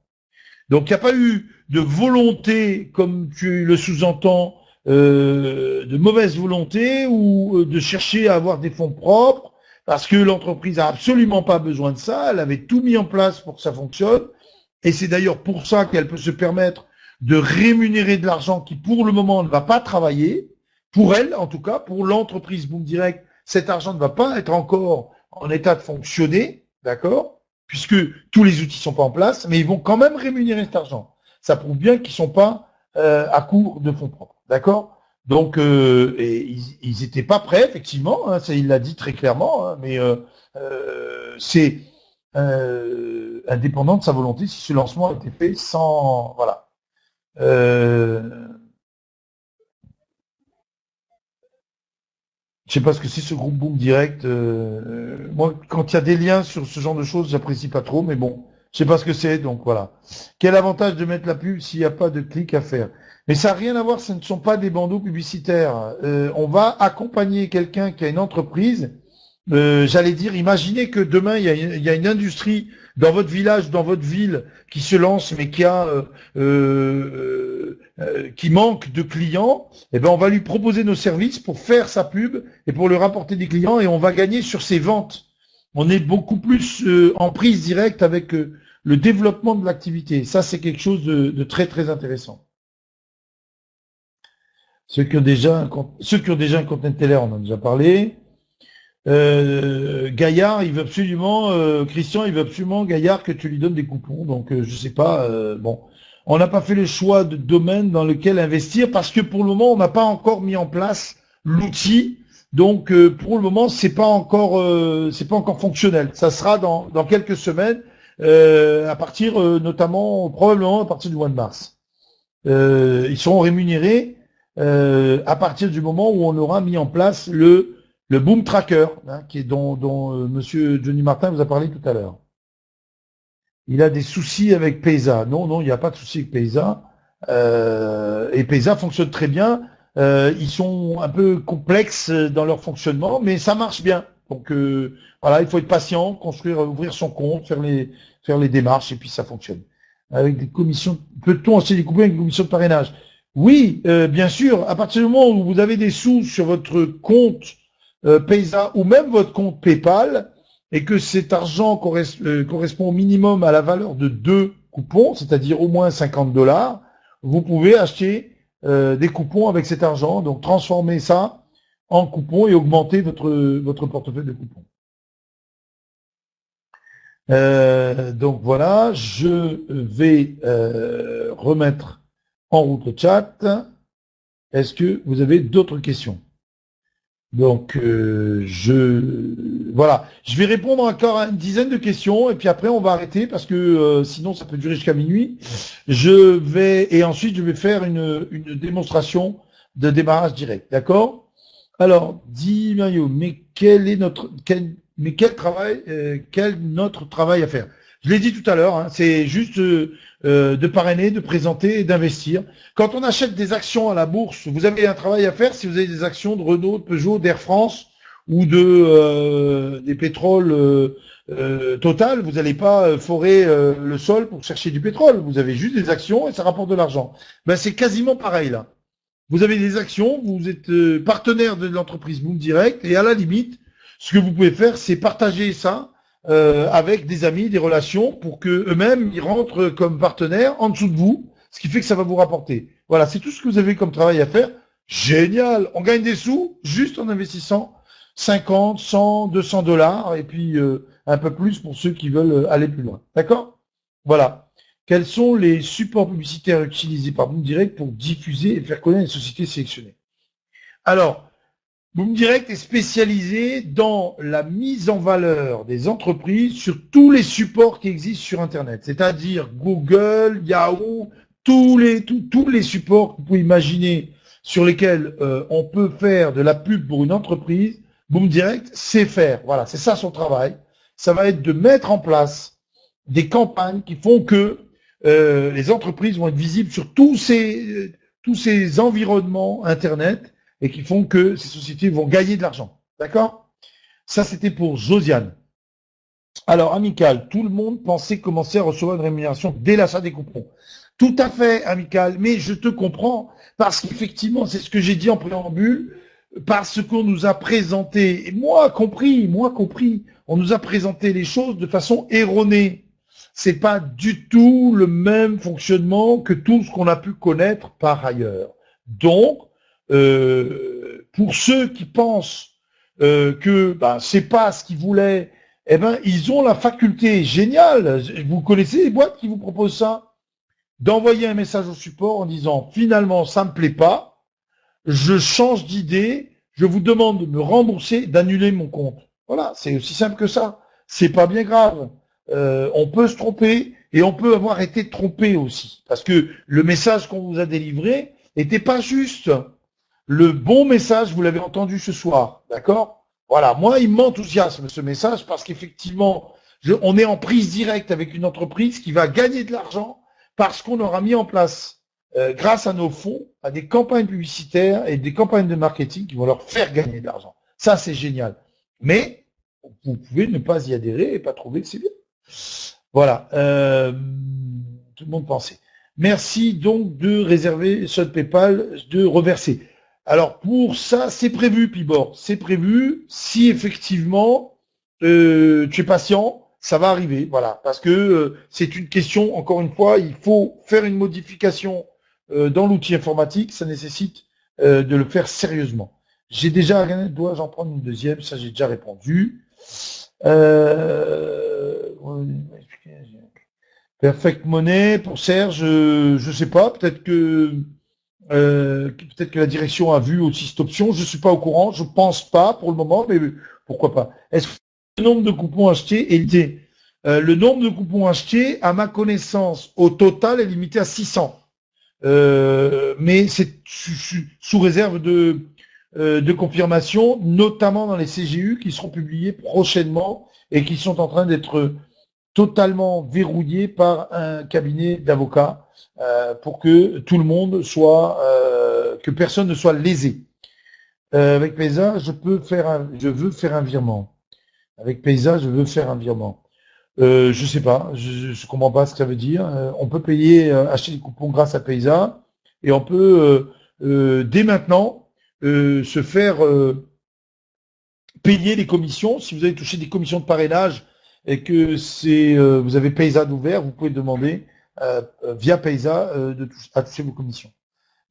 Donc, il n'y a pas eu de volonté, comme tu le sous-entends, de mauvaise volonté ou de chercher à avoir des fonds propres, parce que l'entreprise a absolument pas besoin de ça, elle avait tout mis en place pour que ça fonctionne, Et c'est d'ailleurs pour ça qu'elle peut se permettre de rémunérer de l'argent qui, pour le moment, ne va pas travailler. Pour elle, en tout cas, pour l'entreprise Boom Direct, cet argent ne va pas être encore en état de fonctionner, d'accord, puisque tous les outils sont pas en place, mais ils vont quand même rémunérer cet argent. Ça prouve bien qu'ils sont pas à court de fonds propres, d'accord. Donc, et ils étaient pas prêts, effectivement, hein, ça, il l'a dit très clairement, hein, mais c'est indépendant de sa volonté si ce lancement a été fait sans, voilà. Je sais pas ce que c'est ce groupe Boom Direct. Moi, quand il y a des liens sur ce genre de choses, j'apprécie pas trop, mais bon, je sais pas ce que c'est, donc voilà. Quel avantage de mettre la pub s'il n'y a pas de clic à faire? Mais ça n'a rien à voir, ce ne sont pas des bandeaux publicitaires. On va accompagner quelqu'un qui a une entreprise. J'allais dire, imaginez que demain, il y a une industrie dans votre village, dans votre ville, qui se lance, mais qui manque de clients. Eh ben, on va lui proposer nos services pour faire sa pub et pour lui rapporter des clients, et on va gagner sur ses ventes. On est beaucoup plus en prise directe avec le développement de l'activité. Ça, c'est quelque chose de très, très intéressant. Ceux qui ont déjà un compte Intellier, on en a déjà parlé. Gaillard, il veut absolument, Christian, il veut absolument, Gaillard, que tu lui donnes des coupons. Donc, je sais pas, bon. On n'a pas fait le choix de domaine dans lequel investir parce que pour le moment, on n'a pas encore mis en place l'outil. Donc, pour le moment, c'est pas encore fonctionnel. Ça sera dans quelques semaines, à partir, notamment, probablement à partir du mois de mars. Ils seront rémunérés à partir du moment où on aura mis en place le Boom Tracker, hein, qui est dont Monsieur Johnny Martin vous a parlé tout à l'heure. Il a des soucis avec Paysa. Non, il n'y a pas de souci avec Paysa. Et Paysa fonctionne très bien. Ils sont un peu complexes dans leur fonctionnement, mais ça marche bien. Donc voilà, il faut être patient, ouvrir son compte, faire les démarches, et puis ça fonctionne. Avec des commissions, peut-on aussi découper avec des commissions de parrainage? Oui, bien sûr. À partir du moment où vous avez des sous sur votre compte Paysa ou même votre compte PayPal, et que cet argent correspond au minimum à la valeur de 2 coupons, c'est-à-dire au moins $50, vous pouvez acheter des coupons avec cet argent, donc transformer ça en coupons et augmenter votre portefeuille de coupons. Donc voilà, je vais remettre en route le chat. Est-ce que vous avez d'autres questions? Donc, voilà. Je vais répondre encore à une dizaine de questions et puis après on va arrêter parce que sinon ça peut durer jusqu'à minuit. Et ensuite je vais faire une démonstration de démarrage direct, d'accord? Alors, dis Mario, mais quel notre travail à faire? Je l'ai dit tout à l'heure, hein, c'est juste de parrainer, de présenter et d'investir. Quand on achète des actions à la bourse, vous avez un travail à faire si vous avez des actions de Renault, de Peugeot, d'Air France ou des pétroles Total. Vous n'allez pas forer le sol pour chercher du pétrole. Vous avez juste des actions et ça rapporte de l'argent. Ben, c'est quasiment pareil là. Vous avez des actions, vous êtes partenaire de l'entreprise Boom Direct et à la limite, ce que vous pouvez faire, c'est partager ça avec des amis, des relations, pour que eux-mêmes ils rentrent comme partenaires en dessous de vous, ce qui fait que ça va vous rapporter. Voilà, c'est tout ce que vous avez comme travail à faire. Génial, on gagne des sous juste en investissant 50, 100, $200 et puis un peu plus pour ceux qui veulent aller plus loin. D'accord? Voilà. Quels sont les supports publicitaires utilisés par Boom Direct pour diffuser et faire connaître les sociétés sélectionnées? Alors, Boom Direct est spécialisé dans la mise en valeur des entreprises sur tous les supports qui existent sur Internet, c'est-à-dire Google, Yahoo, tous les supports que vous pouvez imaginer sur lesquels on peut faire de la pub pour une entreprise. Boom Direct sait faire. Voilà, c'est ça son travail. Ça va être de mettre en place des campagnes qui font que les entreprises vont être visibles sur tous ces environnements Internet et qui font que ces sociétés vont gagner de l'argent. D'accord? Ça, c'était pour Josiane. Alors, Amical, tout le monde pensait commencer à recevoir une rémunération dès l'achat des coupons. Tout à fait, Amical, mais je te comprends, parce qu'effectivement, c'est ce que j'ai dit en préambule, parce qu'on nous a présenté, et moi compris, on nous a présenté les choses de façon erronée. c'est pas du tout le même fonctionnement que tout ce qu'on a pu connaître par ailleurs. Donc, pour ceux qui pensent que c'est pas ce qu'ils voulaient, eh ben ils ont la faculté géniale. Vous connaissez les boîtes qui vous proposent ça, d'envoyer un message au support en disant finalement ça me plaît pas, je change d'idée, je vous demande de me rembourser, d'annuler mon compte. Voilà, c'est aussi simple que ça. C'est pas bien grave. On peut se tromper et on peut avoir été trompé aussi, parce que le message qu'on vous a délivré n'était pas juste. Le bon message, vous l'avez entendu ce soir, d'accord? Voilà, moi, il m'enthousiasme ce message parce qu'effectivement, on est en prise directe avec une entreprise qui va gagner de l'argent parce qu'on aura mis en place, grâce à nos fonds, à des campagnes publicitaires et des campagnes de marketing qui vont leur faire gagner de l'argent. Ça, c'est génial. Mais vous pouvez ne pas y adhérer et pas trouver que c'est bien. Voilà, tout le monde pensait. Merci donc de réserver ce PayPal, de reverser. Alors pour ça, c'est prévu, Pibor, c'est prévu. Si effectivement tu es patient, ça va arriver, voilà, parce que c'est une question. Encore une fois, il faut faire une modification dans l'outil informatique. Ça nécessite de le faire sérieusement. J'ai déjà, dois-je en prendre une deuxième? Ça, j'ai déjà répondu. Perfect Money pour Serge, je sais pas, peut-être que la direction a vu aussi cette option, je suis pas au courant, je pense pas pour le moment, mais pourquoi pas. Est-ce que le nombre de coupons achetés est limité? Le nombre de coupons achetés, à ma connaissance, au total est limité à 600. Mais c'est sous réserve de confirmation, notamment dans les CGU qui seront publiés prochainement et qui sont en train d'être totalement verrouillés par un cabinet d'avocats pour que tout le monde soit, que personne ne soit lésé. Avec Paysa, je veux faire un virement. Avec Paysa, je veux faire un virement. Je sais pas, je comprends pas ce que ça veut dire. On peut payer, acheter des coupons grâce à Paysa et on peut dès maintenant se faire payer les commissions. Si vous avez touché des commissions de parrainage et que vous avez Paysa d'ouvert, vous pouvez demander via Paysa à toucher vos commissions.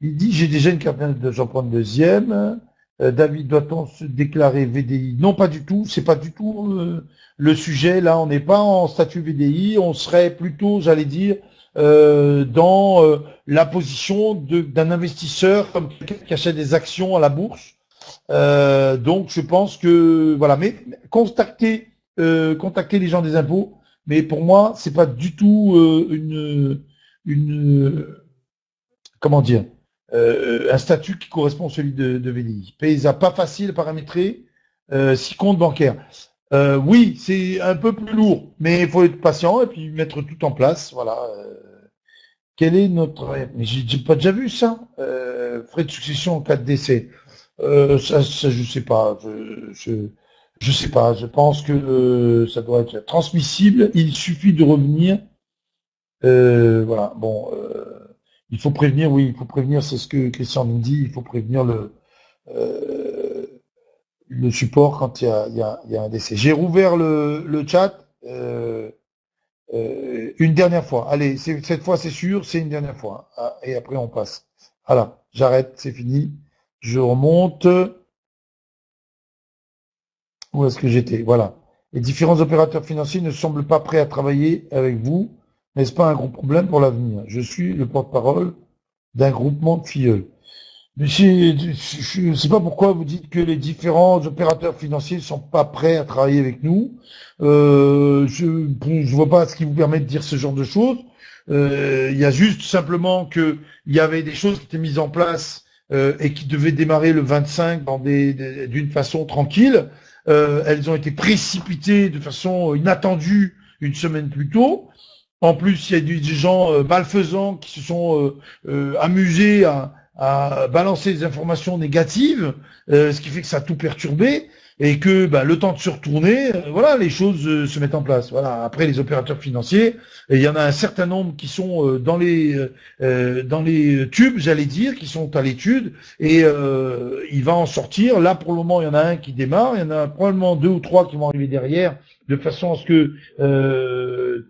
Il dit j'ai déjà une carte d'identité, j'en prends une deuxième. David, doit-on se déclarer VDI? Non, pas du tout. C'est pas du tout le sujet. Là, on n'est pas en statut VDI. On serait plutôt, j'allais dire, dans la position d'un investisseur comme quelqu'un qui achète des actions à la bourse. Donc, je pense que voilà. Mais contactez les gens des impôts. Mais pour moi, c'est pas du tout comment dire, un statut qui correspond à celui de VDI. Paysa, pas facile à paramétrer, 6 comptes bancaires. Oui, c'est un peu plus lourd, mais il faut être patient et puis mettre tout en place. Voilà. Quel est notre... Mais j'ai pas déjà vu ça. Frais de succession en cas de décès. Ça, je sais pas. Je sais pas. Je pense que ça doit être transmissible. Il suffit de revenir. Voilà. Bon... il faut prévenir, oui, il faut prévenir, c'est ce que Christian nous dit, il faut prévenir le support quand il y a un décès. J'ai rouvert le chat une dernière fois. Allez, cette fois c'est sûr, c'est une dernière fois. Ah, et après on passe. Voilà, j'arrête, c'est fini. Je remonte. Où est-ce que j'étais? Voilà. Les différents opérateurs financiers ne semblent pas prêts à travailler avec vous. N'est-ce pas un gros problème pour l'avenir? Je suis le porte-parole d'un groupement de filleuls. Mais je ne sais pas pourquoi vous dites que les différents opérateurs financiers ne sont pas prêts à travailler avec nous. Je ne vois pas ce qui vous permet de dire ce genre de choses. Il y a juste simplement que il y avait des choses qui étaient mises en place et qui devaient démarrer le 25 d'une façon tranquille. Elles ont été précipitées de façon inattendue une semaine plus tôt. En plus, il y a des gens malfaisants qui se sont amusés à balancer des informations négatives, ce qui fait que ça a tout perturbé et que le temps de se retourner, voilà, les choses se mettent en place. Voilà. Après, les opérateurs financiers, il y en a un certain nombre qui sont dans les tubes, j'allais dire, qui sont à l'étude et il va en sortir. Là, pour le moment, il y en a un qui démarre, il y en a probablement 2 ou 3 qui vont arriver derrière de façon à ce que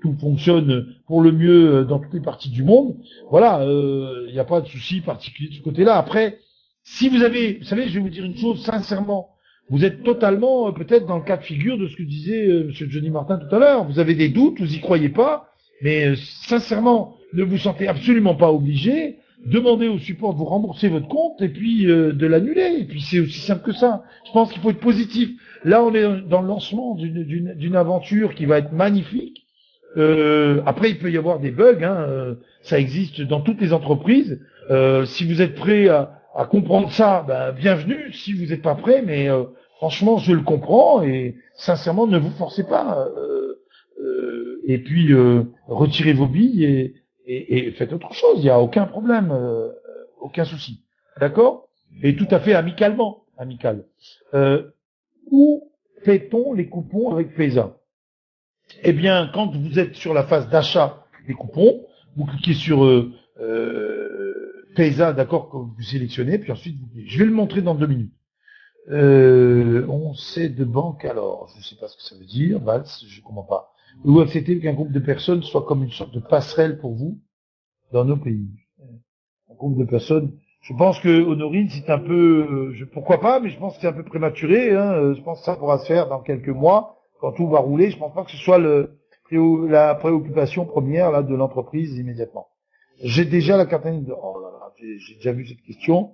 tout fonctionne pour le mieux dans toutes les parties du monde. Voilà, il n'y a pas de souci particulier de ce côté-là. Après, si vous avez, vous savez, je vais vous dire une chose sincèrement, vous êtes totalement peut-être dans le cas de figure de ce que disait Monsieur Johnny Martin tout à l'heure. Vous avez des doutes, vous y croyez pas, mais sincèrement, ne vous sentez absolument pas obligé. Demandez au support de vous rembourser votre compte et puis de l'annuler. Et puis c'est aussi simple que ça. Je pense qu'il faut être positif. Là, on est dans le lancement d'une aventure qui va être magnifique. Après, il peut y avoir des bugs. Ça existe dans toutes les entreprises. Si vous êtes prêt à comprendre ça, ben, bienvenue. Si vous n'êtes pas prêt, mais franchement, je le comprends et sincèrement, ne vous forcez pas. Et puis, retirez vos billes et faites autre chose. Il n'y a aucun problème, aucun souci. D'accord? Et tout à fait amicalement. Amical. Où fait-on les coupons avec Paysa? Eh bien, quand vous êtes sur la phase d'achat des coupons, vous cliquez sur Paysa, d'accord, que vous sélectionnez, puis ensuite, je vais le montrer dans 2 minutes. On sait de banque, alors, je ne sais pas ce que ça veut dire, Vals, je ne comprends pas. Vous acceptez qu'un groupe de personnes soit comme une sorte de passerelle pour vous dans nos pays. Un groupe de personnes. Je pense que Honorine, c'est un peu, pourquoi pas, mais je pense que c'est un peu prématuré. Je pense que ça pourra se faire dans quelques mois, quand tout va rouler. Je pense pas que ce soit la préoccupation première là de l'entreprise immédiatement. J'ai déjà la carte de. Oh là là, j'ai déjà vu cette question.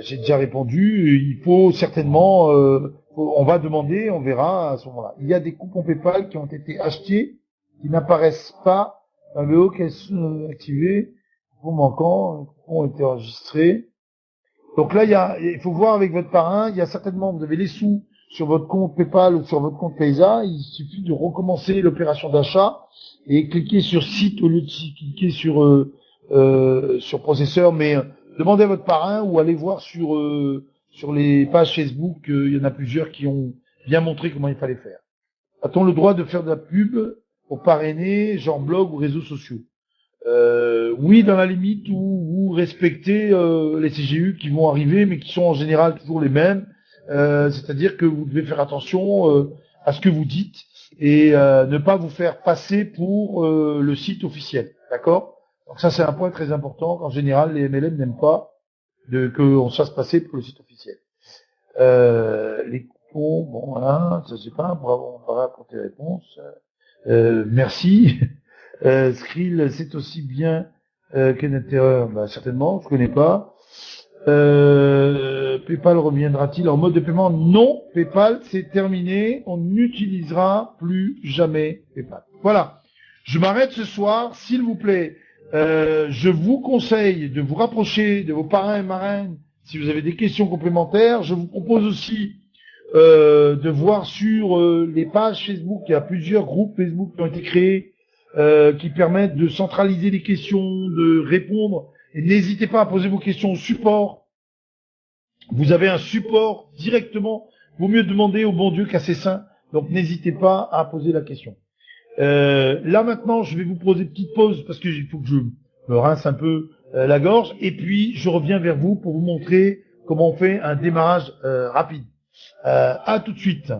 J'ai déjà répondu. Il faut certainement, on va demander, on verra à ce moment-là. Il y a des coupons PayPal qui ont été achetés, qui n'apparaissent pas dans le haut, qu'elles sont activées. Coupons manquants, ont été enregistrés. Donc là, il faut voir avec votre parrain. Il y a certainement, vous avez les sous sur votre compte PayPal ou sur votre compte Paysa. Il suffit de recommencer l'opération d'achat et cliquer sur site au lieu de cliquer sur processeur, mais demandez à votre parrain ou allez voir sur les pages Facebook, il y en a plusieurs qui ont bien montré comment il fallait faire. A-t-on le droit de faire de la pub pour parrainer, genre blog ou réseaux sociaux? Oui, dans la limite où vous respectez les CGU qui vont arriver, mais qui sont en général toujours les mêmes. C'est-à-dire que vous devez faire attention à ce que vous dites et ne pas vous faire passer pour le site officiel. D'accord? Donc ça, c'est un point très important. En général, les MLM n'aiment pas qu'on se fasse passer pour le site officiel. Les coupons, bon, voilà, ça c'est pas, bravo, bravo pour tes réponses. Merci. Skrill, c'est aussi bien qu'un intérieur, bah, certainement, je connais pas. PayPal reviendra-t-il en mode de paiement? Non, PayPal, c'est terminé. On n'utilisera plus jamais PayPal. Voilà. Je m'arrête ce soir, s'il vous plaît. Je vous conseille de vous rapprocher de vos parrains et marraines si vous avez des questions complémentaires. Je vous propose aussi de voir sur les pages Facebook. Il y a plusieurs groupes Facebook qui ont été créés qui permettent de centraliser les questions, de répondre. Et n'hésitez pas à poser vos questions au support. Vous avez un support directement. Vaut mieux demander au bon Dieu qu'à ses saints. Donc n'hésitez pas à poser la question. Là maintenant, je vais vous poser une petite pause parce qu'il faut que je me rince un peu la gorge. Et puis, je reviens vers vous pour vous montrer comment on fait un démarrage rapide. À tout de suite.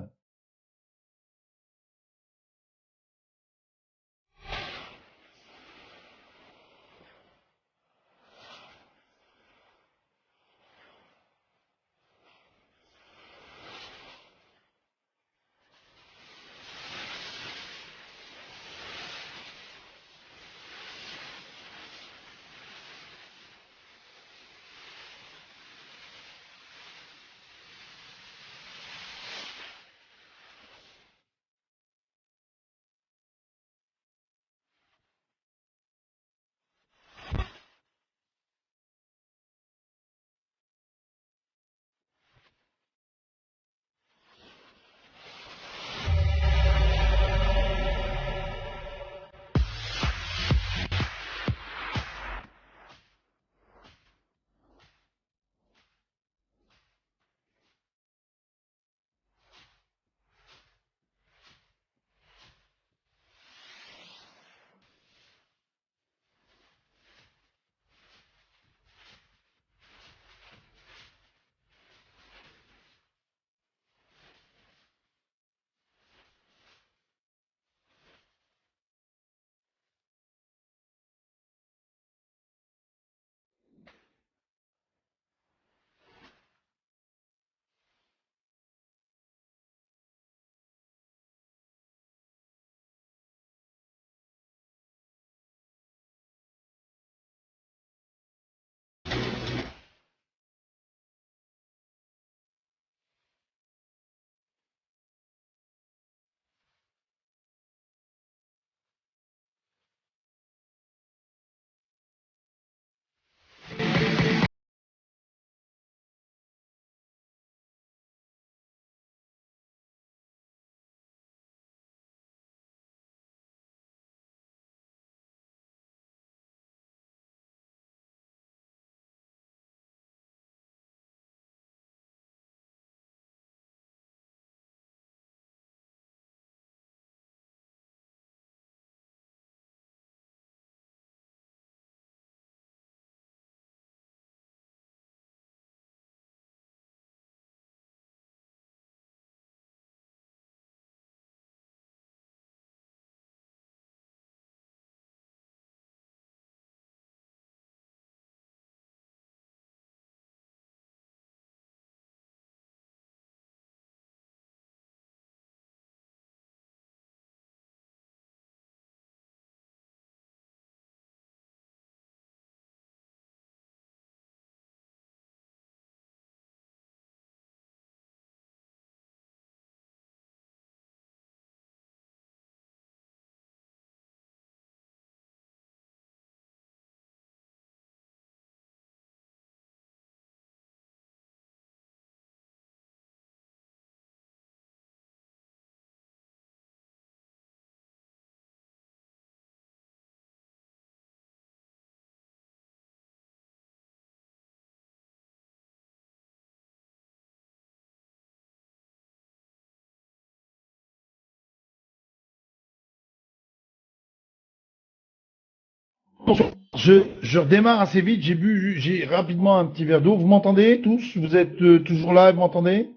je redémarre assez vite. J'ai rapidement un petit verre d'eau. Vous m'entendez tous? Vous êtes toujours là? Vous m'entendez?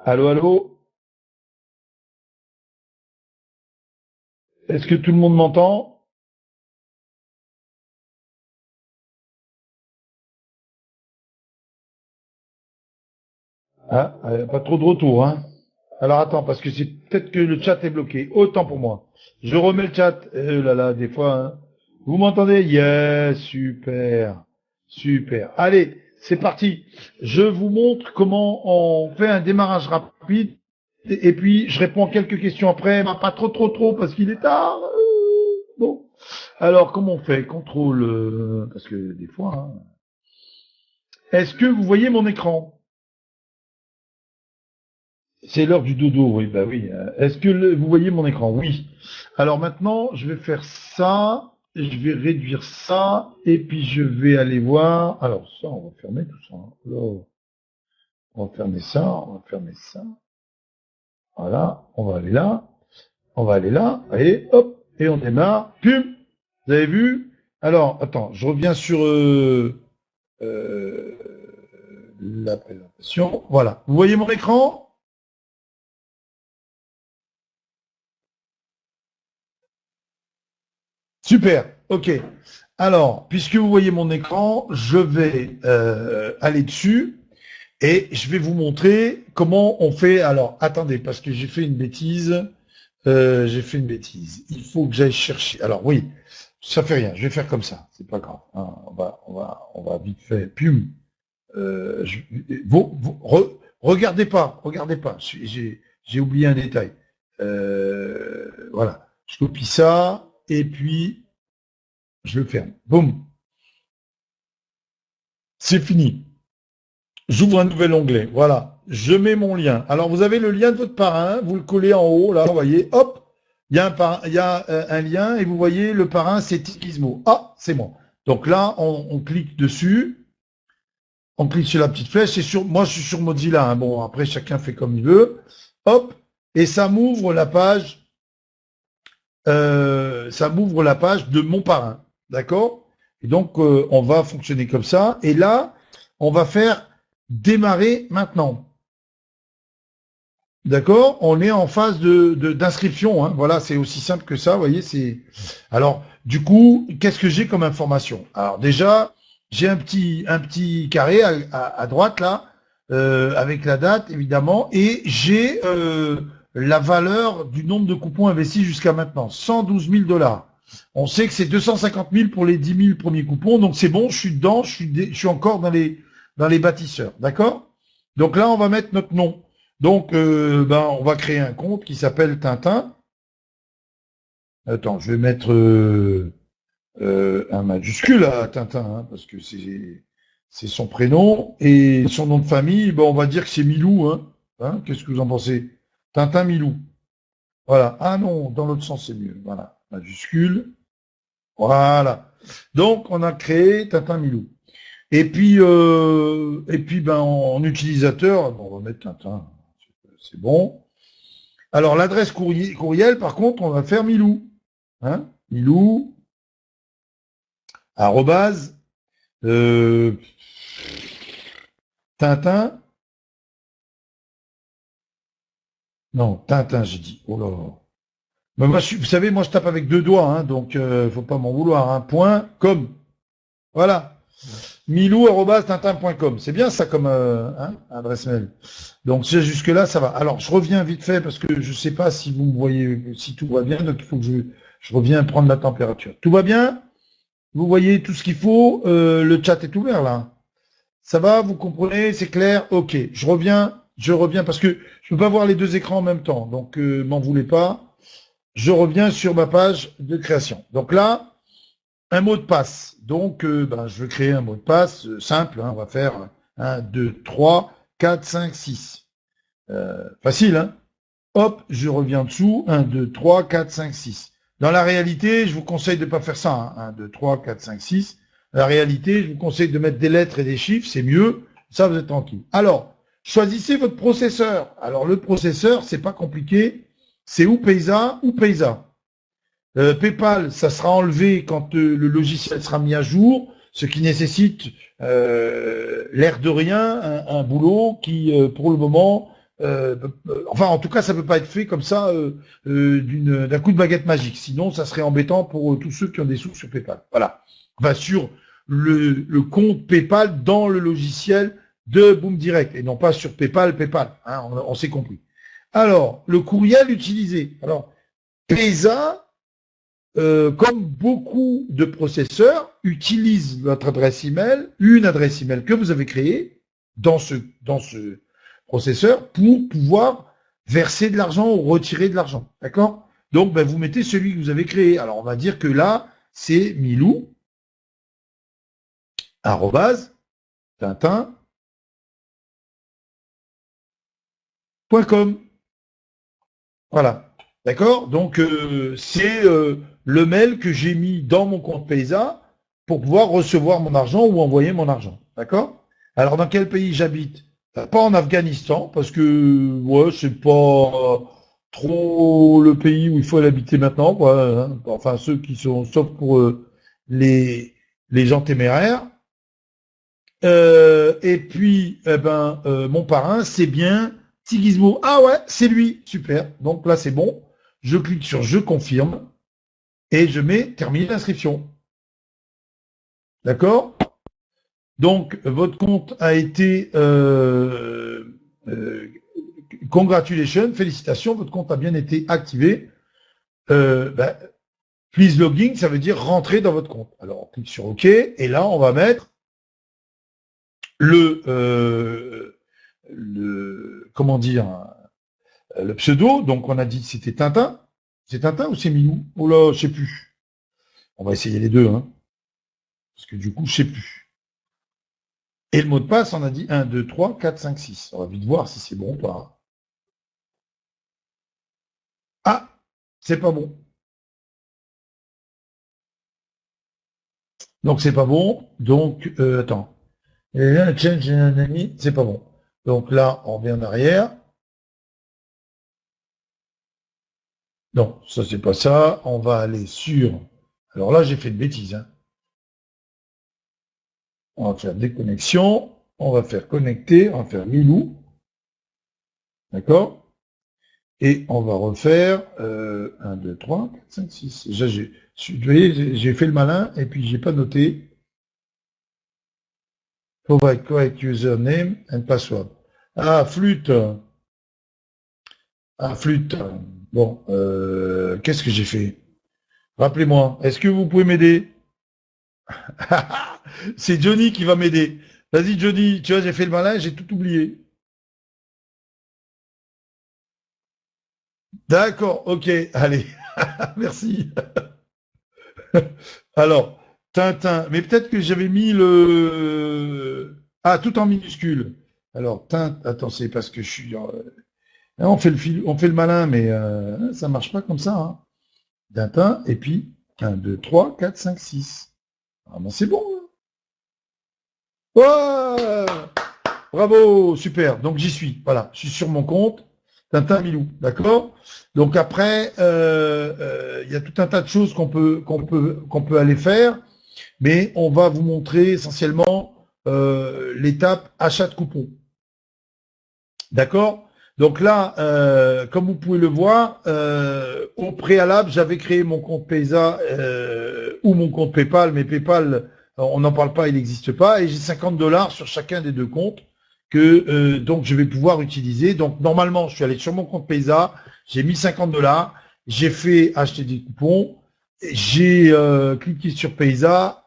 Allô, allô? Est-ce que tout le monde m'entend? Ah, pas trop de retour, hein? Alors attends, parce que c'est peut-être que le chat est bloqué. Autant pour moi. Je remets le chat. Là là, des fois, hein. Vous m'entendez? Yes, super. Super. Allez, c'est parti. Je vous montre comment on fait un démarrage rapide. Et puis, je réponds à quelques questions après. Mais pas trop, parce qu'il est tard. Bon. Alors, comment on fait? Contrôle, parce que des fois, hein. Est-ce que vous voyez mon écran? C'est l'heure du dodo, oui, bah oui. Est-ce que vous voyez mon écran? Oui. Alors maintenant, je vais faire ça, je vais réduire ça, et puis je vais aller voir. Alors ça, on va fermer tout ça, hein. Là, on va fermer ça, on va fermer ça. Voilà, on va aller là, on va aller là, allez, hop, et on démarre. Pum. Vous avez vu? Alors, attends, je reviens sur euh, la présentation. Voilà. Vous voyez mon écran? Super, ok. Alors, puisque vous voyez mon écran, je vais aller dessus et je vais vous montrer comment on fait. Alors, attendez, parce que j'ai fait une bêtise. J'ai fait une bêtise. Il faut que j'aille chercher. Alors oui, ça fait rien. Je vais faire comme ça. C'est pas grave, hein. On va vite fait. Pum. Regardez pas, regardez pas. J'ai oublié un détail. Voilà. Je copie ça et puis je le ferme. Boum. C'est fini. J'ouvre un nouvel onglet. Voilà. Je mets mon lien. Alors, vous avez le lien de votre parrain. Vous le collez en haut. Là, vous voyez. Hop. Il y a un lien et vous voyez le parrain, c'est Gizmo. Ah, c'est moi. Donc là, on clique dessus. On clique sur la petite flèche. Moi, je suis sur Mozilla, hein. Bon, après, chacun fait comme il veut. Hop. Et ça m'ouvre la page. Ça m'ouvre la page de mon parrain. D'accord? Et donc, on va fonctionner comme ça. Et là, on va faire démarrer maintenant. D'accord? On est en phase d'inscription, hein. Voilà, c'est aussi simple que ça, vous voyez, Alors, du coup, qu'est-ce que j'ai comme information? Alors déjà, j'ai un petit carré à droite, là, avec la date, évidemment, et j'ai la valeur du nombre de coupons investis jusqu'à maintenant, 112 000 $. On sait que c'est 250 000 pour les 10 000 premiers coupons, donc c'est bon, je suis dedans, je suis encore dans les bâtisseurs, d'accord? Donc là, on va mettre notre nom. Donc, on va créer un compte qui s'appelle Tintin. Attends, je vais mettre un majuscule à Tintin, hein, parce que c'est son prénom. Et son nom de famille, on va dire que c'est Milou. Hein. Qu'est-ce que vous en pensez? Tintin Milou. Voilà. Ah non, dans l'autre sens, c'est mieux. Voilà. Majuscule. Voilà. Donc, on a créé Tintin Milou. Et puis, en utilisateur, on va mettre Tintin. C'est bon. Alors, l'adresse courriel, par contre, on va faire Milou. Hein, Milou, arrobase, Tintin. Non, Tintin, j'ai dit. Oh là là. Mais moi, vous savez, moi, je tape avec deux doigts, hein, donc faut pas m'en vouloir. Hein, .com. Voilà. milou@tintin.com. C'est bien ça comme adresse mail. Donc jusque-là, ça va. Alors, je reviens vite fait parce que je ne sais pas si vous me voyez, si tout va bien, donc il faut que je reviens prendre la température. Tout va bien? Vous voyez tout ce qu'il faut? Le chat est ouvert là. Ça va? Vous comprenez? C'est clair? Ok. Je reviens parce que je ne peux pas voir les deux écrans en même temps. Donc, m'en voulez pas. Je reviens sur ma page de création. Donc là, un mot de passe. Donc, je vais créer un mot de passe simple. Hein, on va faire 1, 2, 3, 4, 5, 6. Facile, hein? Hop, je reviens dessous. 1, 2, 3, 4, 5, 6. Dans la réalité, je vous conseille de ne pas faire ça. Hein. 1, 2, 3, 4, 5, 6. La réalité, je vous conseille de mettre des lettres et des chiffres. C'est mieux. Ça, vous êtes tranquille. Alors, choisissez votre processeur. Alors, le processeur, c'est pas compliqué. c'est ou Paysa ou Paysa. PayPal, ça sera enlevé quand le logiciel sera mis à jour, ce qui nécessite l'air de rien, un boulot qui, pour le moment, enfin en tout cas, ça peut pas être fait comme ça d'un coup de baguette magique. Sinon, ça serait embêtant pour tous ceux qui ont des sous sur PayPal. Voilà. Enfin, sur le compte PayPal dans le logiciel de Boom Direct et non pas sur PayPal. Hein, on s'est compris. Alors, le courriel utilisé. Alors, Paysa, comme beaucoup de processeurs, utilise votre adresse email, une adresse email que vous avez créée dans ce processeur pour pouvoir verser de l'argent ou retirer de l'argent. D'accord? Donc, ben, vous mettez celui que vous avez créé. Alors, on va dire que là, c'est milou, @tintin.com. Voilà. D'accord? Donc, c'est le mail que j'ai mis dans mon compte Paysa pour pouvoir recevoir mon argent ou envoyer mon argent. D'accord? Alors, dans quel pays j'habite? Pas en Afghanistan, parce que ouais, c'est pas trop le pays où il faut l'habiter maintenant, quoi, hein. Enfin, ceux qui sont, sauf pour les gens téméraires. Et puis, eh ben, mon parrain, c'est bien Tigizmo. Ah ouais, c'est lui. Super. Donc là, c'est bon. Je clique sur je confirme et je mets terminer l'inscription. D'accord? Donc, votre compte a été congratulations, félicitations, votre compte a bien été activé. Ben, please login, ça veut dire rentrer dans votre compte. Alors, on clique sur OK et là, on va mettre comment dire, le pseudo. Donc, on a dit que c'était Tintin. C'est Tintin ou c'est Milou? Oh là, je sais plus. On va essayer les deux, hein. Parce que du coup, je sais plus. Et le mot de passe, on a dit 1, 2, 3, 4, 5, 6. On va vite voir si c'est bon ou pas. Ah, c'est pas bon. Donc, c'est pas bon. Donc, attends. C'est pas bon. Donc là, on revient en arrière. Non, ça c'est pas ça. On va aller sur... Alors là, j'ai fait une bêtise, hein. On va faire déconnexion. On va faire connecter. On va faire Milou. D'accord? Et on va refaire 1, 2, 3, 4, 5, 6. Déjà, vous voyez, j'ai fait le malin et puis j'ai pas noté. Provide correct username and password. Ah, flûte. Ah, flûte. Bon, qu'est-ce que j'ai fait? Rappelez-moi, est-ce que vous pouvez m'aider? C'est Johnny qui va m'aider. Vas-y, Johnny, tu vois, j'ai fait le malin, j'ai tout oublié. D'accord, ok, allez, merci. Alors, Tintin, mais peut-être que j'avais mis le... Ah, tout en minuscule. Alors, attends, c'est parce que je suis... on fait le malin, mais ça marche pas comme ça, hein. Tintin, et puis 1, 2, 3, 4, 5, 6. Ah ben c'est bon. Ouais, bravo, super. Donc j'y suis. Voilà, je suis sur mon compte. Tintin Milou, d'accord. Donc après, il y a tout un tas de choses qu'on peut aller faire, mais on va vous montrer essentiellement l'étape achat de coupons. D'accord. Donc là, comme vous pouvez le voir, au préalable, j'avais créé mon compte Paysa ou mon compte PayPal, mais PayPal, on n'en parle pas, il n'existe pas, et j'ai 50 $ sur chacun des deux comptes que donc je vais pouvoir utiliser. Donc normalement, je suis allé sur mon compte Paysa, j'ai mis 50 $, j'ai fait acheter des coupons, j'ai cliqué sur Paysa,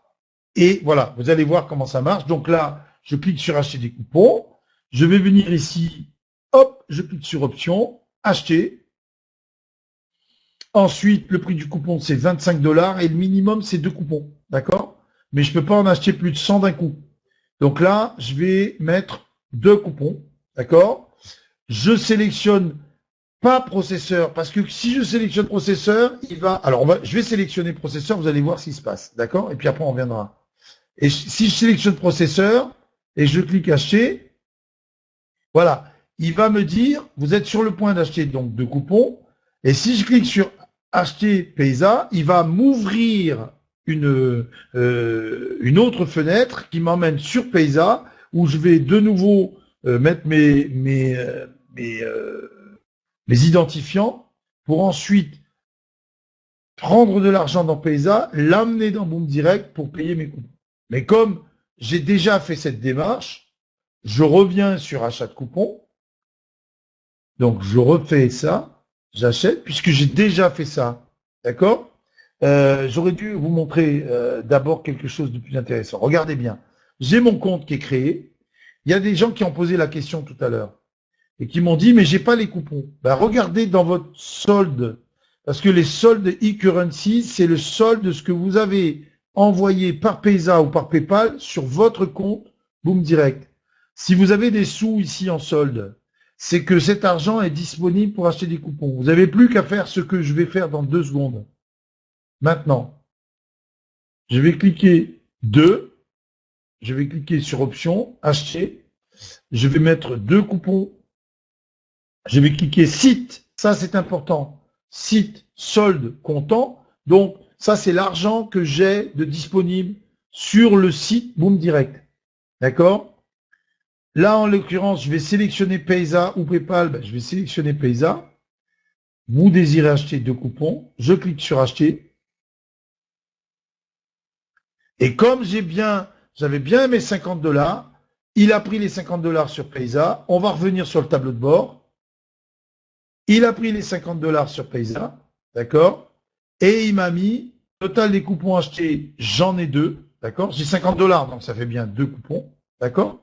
et voilà, vous allez voir comment ça marche. Donc là, je clique sur acheter des coupons, je vais venir ici. Hop, je clique sur option, acheter. Ensuite, le prix du coupon, c'est 25 $ et le minimum, c'est 2 coupons. D'accord? Mais je ne peux pas en acheter plus de 100 d'un coup. Donc là, je vais mettre 2 coupons. D'accord? Je sélectionne pas processeur, parce que si je sélectionne processeur, il va... Alors, je vais sélectionner processeur, vous allez voir ce qui se passe. D'accord? Et puis après, on reviendra. Et si je sélectionne processeur et je clique acheter, voilà. Il va me dire, vous êtes sur le point d'acheter donc 2 coupons, Et si je clique sur acheter Paysa, il va m'ouvrir une autre fenêtre qui m'emmène sur Paysa, où je vais de nouveau mettre mes identifiants pour ensuite prendre de l'argent dans Paysa, l'amener dans Boom Direct pour payer mes coupons. Mais comme j'ai déjà fait cette démarche, je reviens sur achat de coupons. Donc, je refais ça, j'achète, puisque j'ai déjà fait ça. D'accord? J'aurais dû vous montrer d'abord quelque chose de plus intéressant. Regardez bien. J'ai mon compte qui est créé. Il y a des gens qui ont posé la question tout à l'heure et qui m'ont dit, mais j'ai pas les coupons. Ben, regardez dans votre solde, parce que les soldes e-currency, c'est le solde de ce que vous avez envoyé par Paysa ou par PayPal sur votre compte Boom Direct. Si vous avez des sous ici en solde, c'est que cet argent est disponible pour acheter des coupons. Vous n'avez plus qu'à faire ce que je vais faire dans 2 secondes. Maintenant, je vais cliquer 2, je vais cliquer sur option, acheter, je vais mettre 2 coupons, je vais cliquer site, ça c'est important, site, solde, comptant, donc ça c'est l'argent que j'ai de disponible sur le site Boom Direct, d'accord? Là, en l'occurrence, je vais sélectionner Paysa ou PayPal. Ben, je vais sélectionner Paysa. Vous désirez acheter 2 coupons. Je clique sur acheter. Et comme j'avais bien mes 50 $, il a pris les 50 $ sur Paysa. On va revenir sur le tableau de bord. Il a pris les 50 $ sur Paysa. D'accord? Et il m'a mis, total des coupons achetés, j'en ai 2. D'accord? J'ai 50 $, donc ça fait bien 2 coupons. D'accord?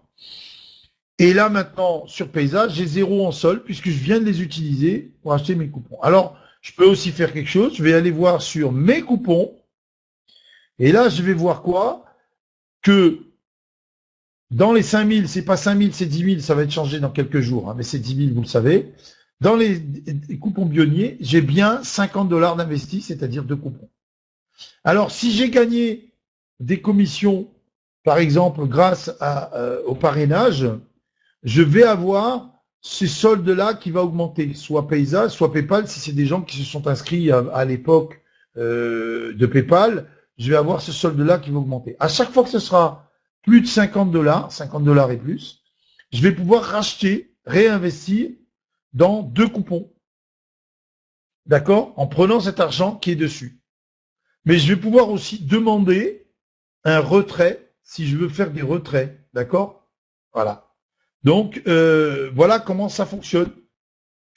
Et là, maintenant, sur Paysa, j'ai 0 en solde puisque je viens de les utiliser pour acheter mes coupons. Alors, je peux aussi faire quelque chose. Je vais aller voir sur mes coupons. Et là, je vais voir quoi? Que dans les 5000, c'est pas 5000, c'est 10 000. Ça va être changé dans quelques jours, hein, mais c'est 10 000, vous le savez. Dans les coupons pionniers, j'ai bien 50 $ d'investis, c'est-à-dire 2 coupons. Alors, si j'ai gagné des commissions, par exemple, grâce au parrainage, je vais avoir ces soldes-là qui va augmenter, soit Paysa, soit PayPal, si c'est des gens qui se sont inscrits à l'époque de PayPal, je vais avoir ce solde-là qui va augmenter. À chaque fois que ce sera plus de 50 $, 50 $ et plus, je vais pouvoir racheter, réinvestir dans 2 coupons. D'accord? En prenant cet argent qui est dessus. Mais je vais pouvoir aussi demander un retrait si je veux faire des retraits. D'accord? Voilà. Donc, voilà comment ça fonctionne.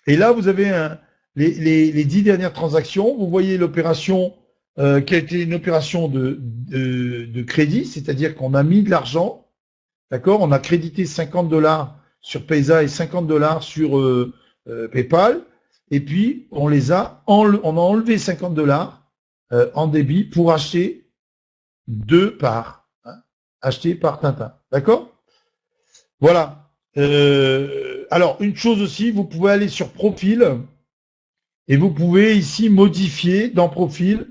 Et là, vous avez les 10 dernières transactions. Vous voyez l'opération qui a été une opération de crédit, c'est-à-dire qu'on a mis de l'argent, d'accord? On a crédité 50 $ sur Paysa et 50 $ sur PayPal. Et puis, on a enlevé 50 $ en débit pour acheter 2 parts. Hein, acheter par Tintin. D'accord? Voilà. Alors, une chose aussi, vous pouvez aller sur profil et vous pouvez ici modifier dans profil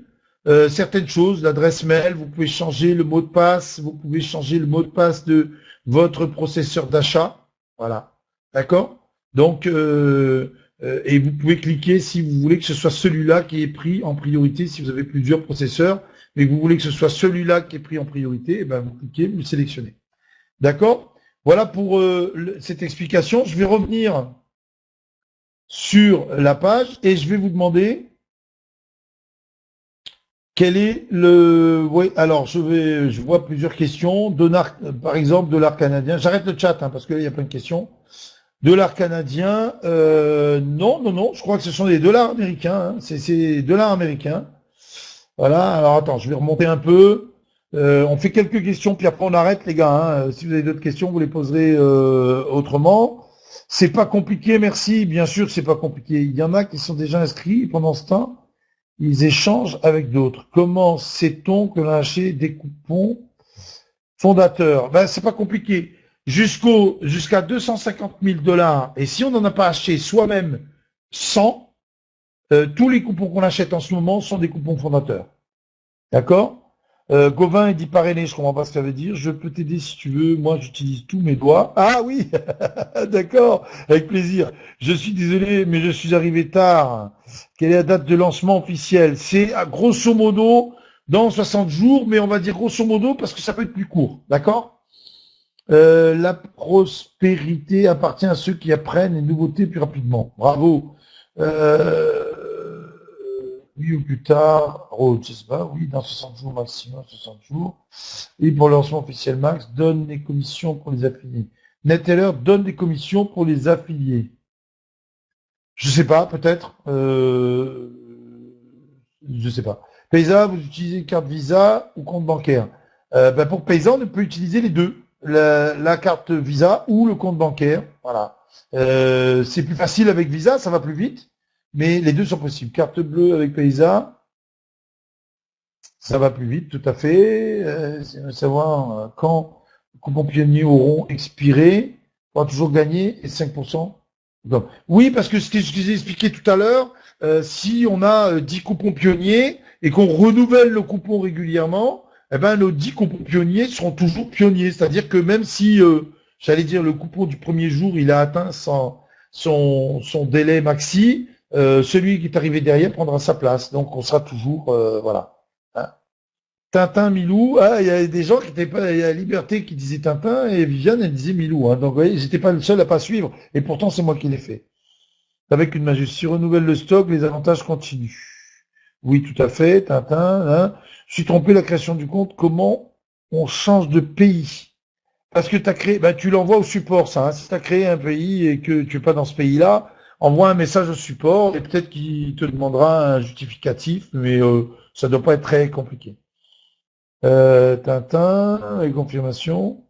certaines choses, l'adresse mail, vous pouvez changer le mot de passe, vous pouvez changer le mot de passe de votre processeur d'achat. Voilà. D'accord? Donc, et vous pouvez cliquer si vous voulez que ce soit celui-là qui est pris en priorité, si vous avez plusieurs processeurs, mais que vous voulez que ce soit celui-là qui est pris en priorité, et ben vous cliquez, vous le sélectionnez. D'accord? Voilà pour cette explication. Je vais revenir sur la page et je vais vous demander quel est le... Oui, alors je vois plusieurs questions. Par exemple, dollar canadien. J'arrête le chat hein, parce qu'il y a plein de questions. Dollar canadien, non, je crois que ce sont des dollars américains. Hein. C'est dollars américains. Voilà, alors attends, je vais remonter un peu. On fait quelques questions, puis après on arrête les gars. Hein. Si vous avez d'autres questions, vous les poserez autrement. C'est pas compliqué, merci. Bien sûr, c'est pas compliqué. Il y en a qui sont déjà inscrits et pendant ce temps, ils échangent avec d'autres. Comment sait-on que l'on a acheté des coupons fondateurs? Ben, c'est pas compliqué. Jusqu'à 250 000 $. Et si on n'en a pas acheté soi-même 100, tous les coupons qu'on achète en ce moment sont des coupons fondateurs. D'accord? Gauvin, il dit parrainer, je comprends pas ce que ça veut dire. Je peux t'aider si tu veux. Moi, j'utilise tous mes doigts. Ah oui, d'accord, avec plaisir. Je suis désolé, mais je suis arrivé tard. Quelle est la date de lancement officielle? C'est grosso modo dans 60 jours, mais on va dire grosso modo parce que ça peut être plus court, d'accord? La prospérité appartient à ceux qui apprennent les nouveautés plus rapidement. Bravo. Oui ou plus tard, je sais pas, oui, dans 60 jours maximum, 60 jours. Et pour le lancement officiel max, donne des commissions pour les affiliés. Neteller donne des commissions pour les affiliés. Je sais pas, peut-être. Je sais pas. Paysa, vous utilisez carte Visa ou compte bancaire. Pour Paysa, on peut utiliser les deux. La carte Visa ou le compte bancaire. Voilà. C'est plus facile avec Visa, ça va plus vite. Mais les deux sont possibles. Carte bleue avec Paysa, ça va plus vite, tout à fait. Savoir quand les coupons pionniers auront expiré, on va toujours gagner et 5%. Donc, oui, parce que ce que je vous ai expliqué tout à l'heure, si on a 10 coupons pionniers et qu'on renouvelle le coupon régulièrement, eh ben nos 10 coupons pionniers seront toujours pionniers. C'est-à-dire que même si, j'allais dire, le coupon du premier jour, il a atteint son délai maxi, celui qui est arrivé derrière prendra sa place. Donc on sera toujours, voilà. Hein. Tintin, Milou, il y a des gens qui étaient pas, il y a Liberté qui disait Tintin et Viviane elle disait Milou. Hein. Donc vous voyez, j'étais pas le seul à pas suivre et pourtant c'est moi qui l'ai fait. Avec une majuscule. Si renouvelle le stock, les avantages continuent. Oui, tout à fait, Tintin. Hein. Je suis trompé, la création du compte, comment on change de pays? Parce que tu as créé, tu l'envoies au support, ça. Hein. Si tu as créé un pays et que tu es pas dans ce pays-là, envoie un message au support et peut-être qu'il te demandera un justificatif, mais ça doit pas être très compliqué. Tintin, et confirmation.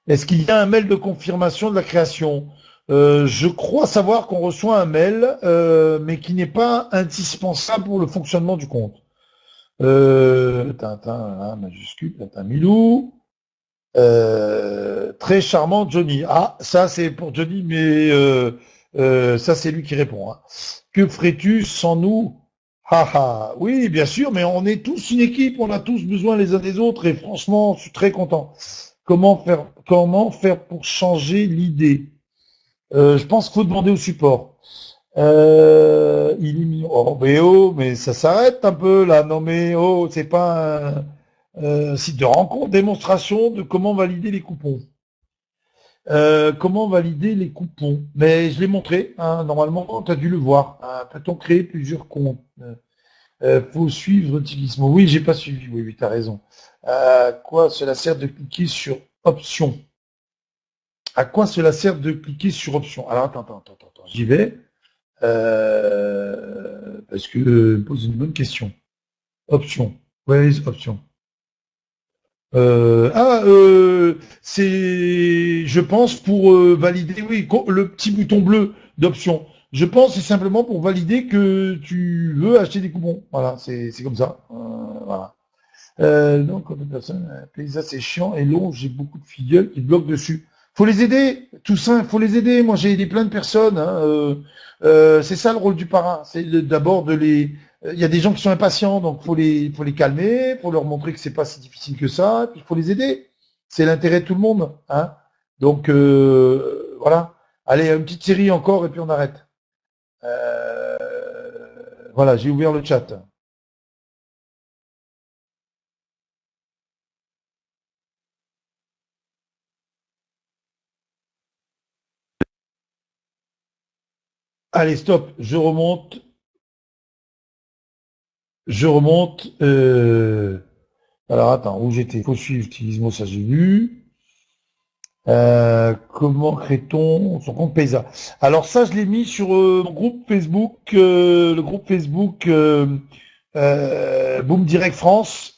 Est-ce qu'il y a un mail de confirmation de la création? Je crois savoir qu'on reçoit un mail, mais qui n'est pas indispensable pour le fonctionnement du compte. Tintin, là, majuscule, Tintin Milou. Très charmant, Johnny. Ah, ça c'est pour Johnny, mais ça c'est lui qui répond. Hein. Que ferais-tu sans nous? Haha. Oui, bien sûr, mais on est tous une équipe, on a tous besoin les uns des autres, et franchement, je suis très content. Comment faire pour changer l'idée? Je pense qu'il faut demander au support. Il est mis. Mais ça s'arrête un peu là. Non mais c'est pas un site de rencontre, démonstration de comment valider les coupons. Comment valider les coupons? Mais je l'ai montré, hein, normalement, tu as dû le voir. Peut-on créer plusieurs comptes? Faut suivre Tigismo. Oui, j'ai pas suivi, oui, tu as raison. Quoi cela sert de cliquer sur option? À quoi cela sert de cliquer sur option? Alors, attends, j'y vais. Parce que pose une bonne question. Option. Where is option? C'est, je pense, pour valider, oui, le petit bouton bleu d'option. Je pense c'est simplement pour valider que tu veux acheter des coupons. Voilà, c'est comme ça. Voilà. Donc, quand une personne, ça c'est chiant et long, j'ai beaucoup de filleuls qui bloquent dessus. Faut les aider, tout ça, faut les aider. Moi, j'ai aidé plein de personnes. Hein, c'est ça le rôle du parrain. C'est d'abord de les. Il y a des gens qui sont impatients, donc faut les calmer, faut leur montrer que c'est pas si difficile que ça, puis il faut les aider. C'est l'intérêt de tout le monde. Hein. Donc voilà. Allez, une petite série encore et puis on arrête. Voilà, j'ai ouvert le chat. Allez, stop, je remonte. Je remonte. Alors attends, où j'étais? Faut suivre Tilismo, ça j'ai vu. Comment crée-t-on son compte Paysa? Alors ça, je l'ai mis sur mon groupe Facebook, le groupe Facebook Boom Direct France.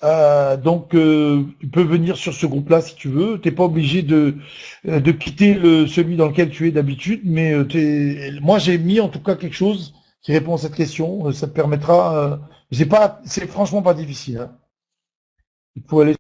Donc tu peux venir sur ce groupe-là si tu veux. T'es pas obligé de quitter celui dans lequel tu es d'habitude, mais moi j'ai mis en tout cas quelque chose qui répond à cette question. Ça te permettra. C'est franchement pas difficile. Hein. Il faut aller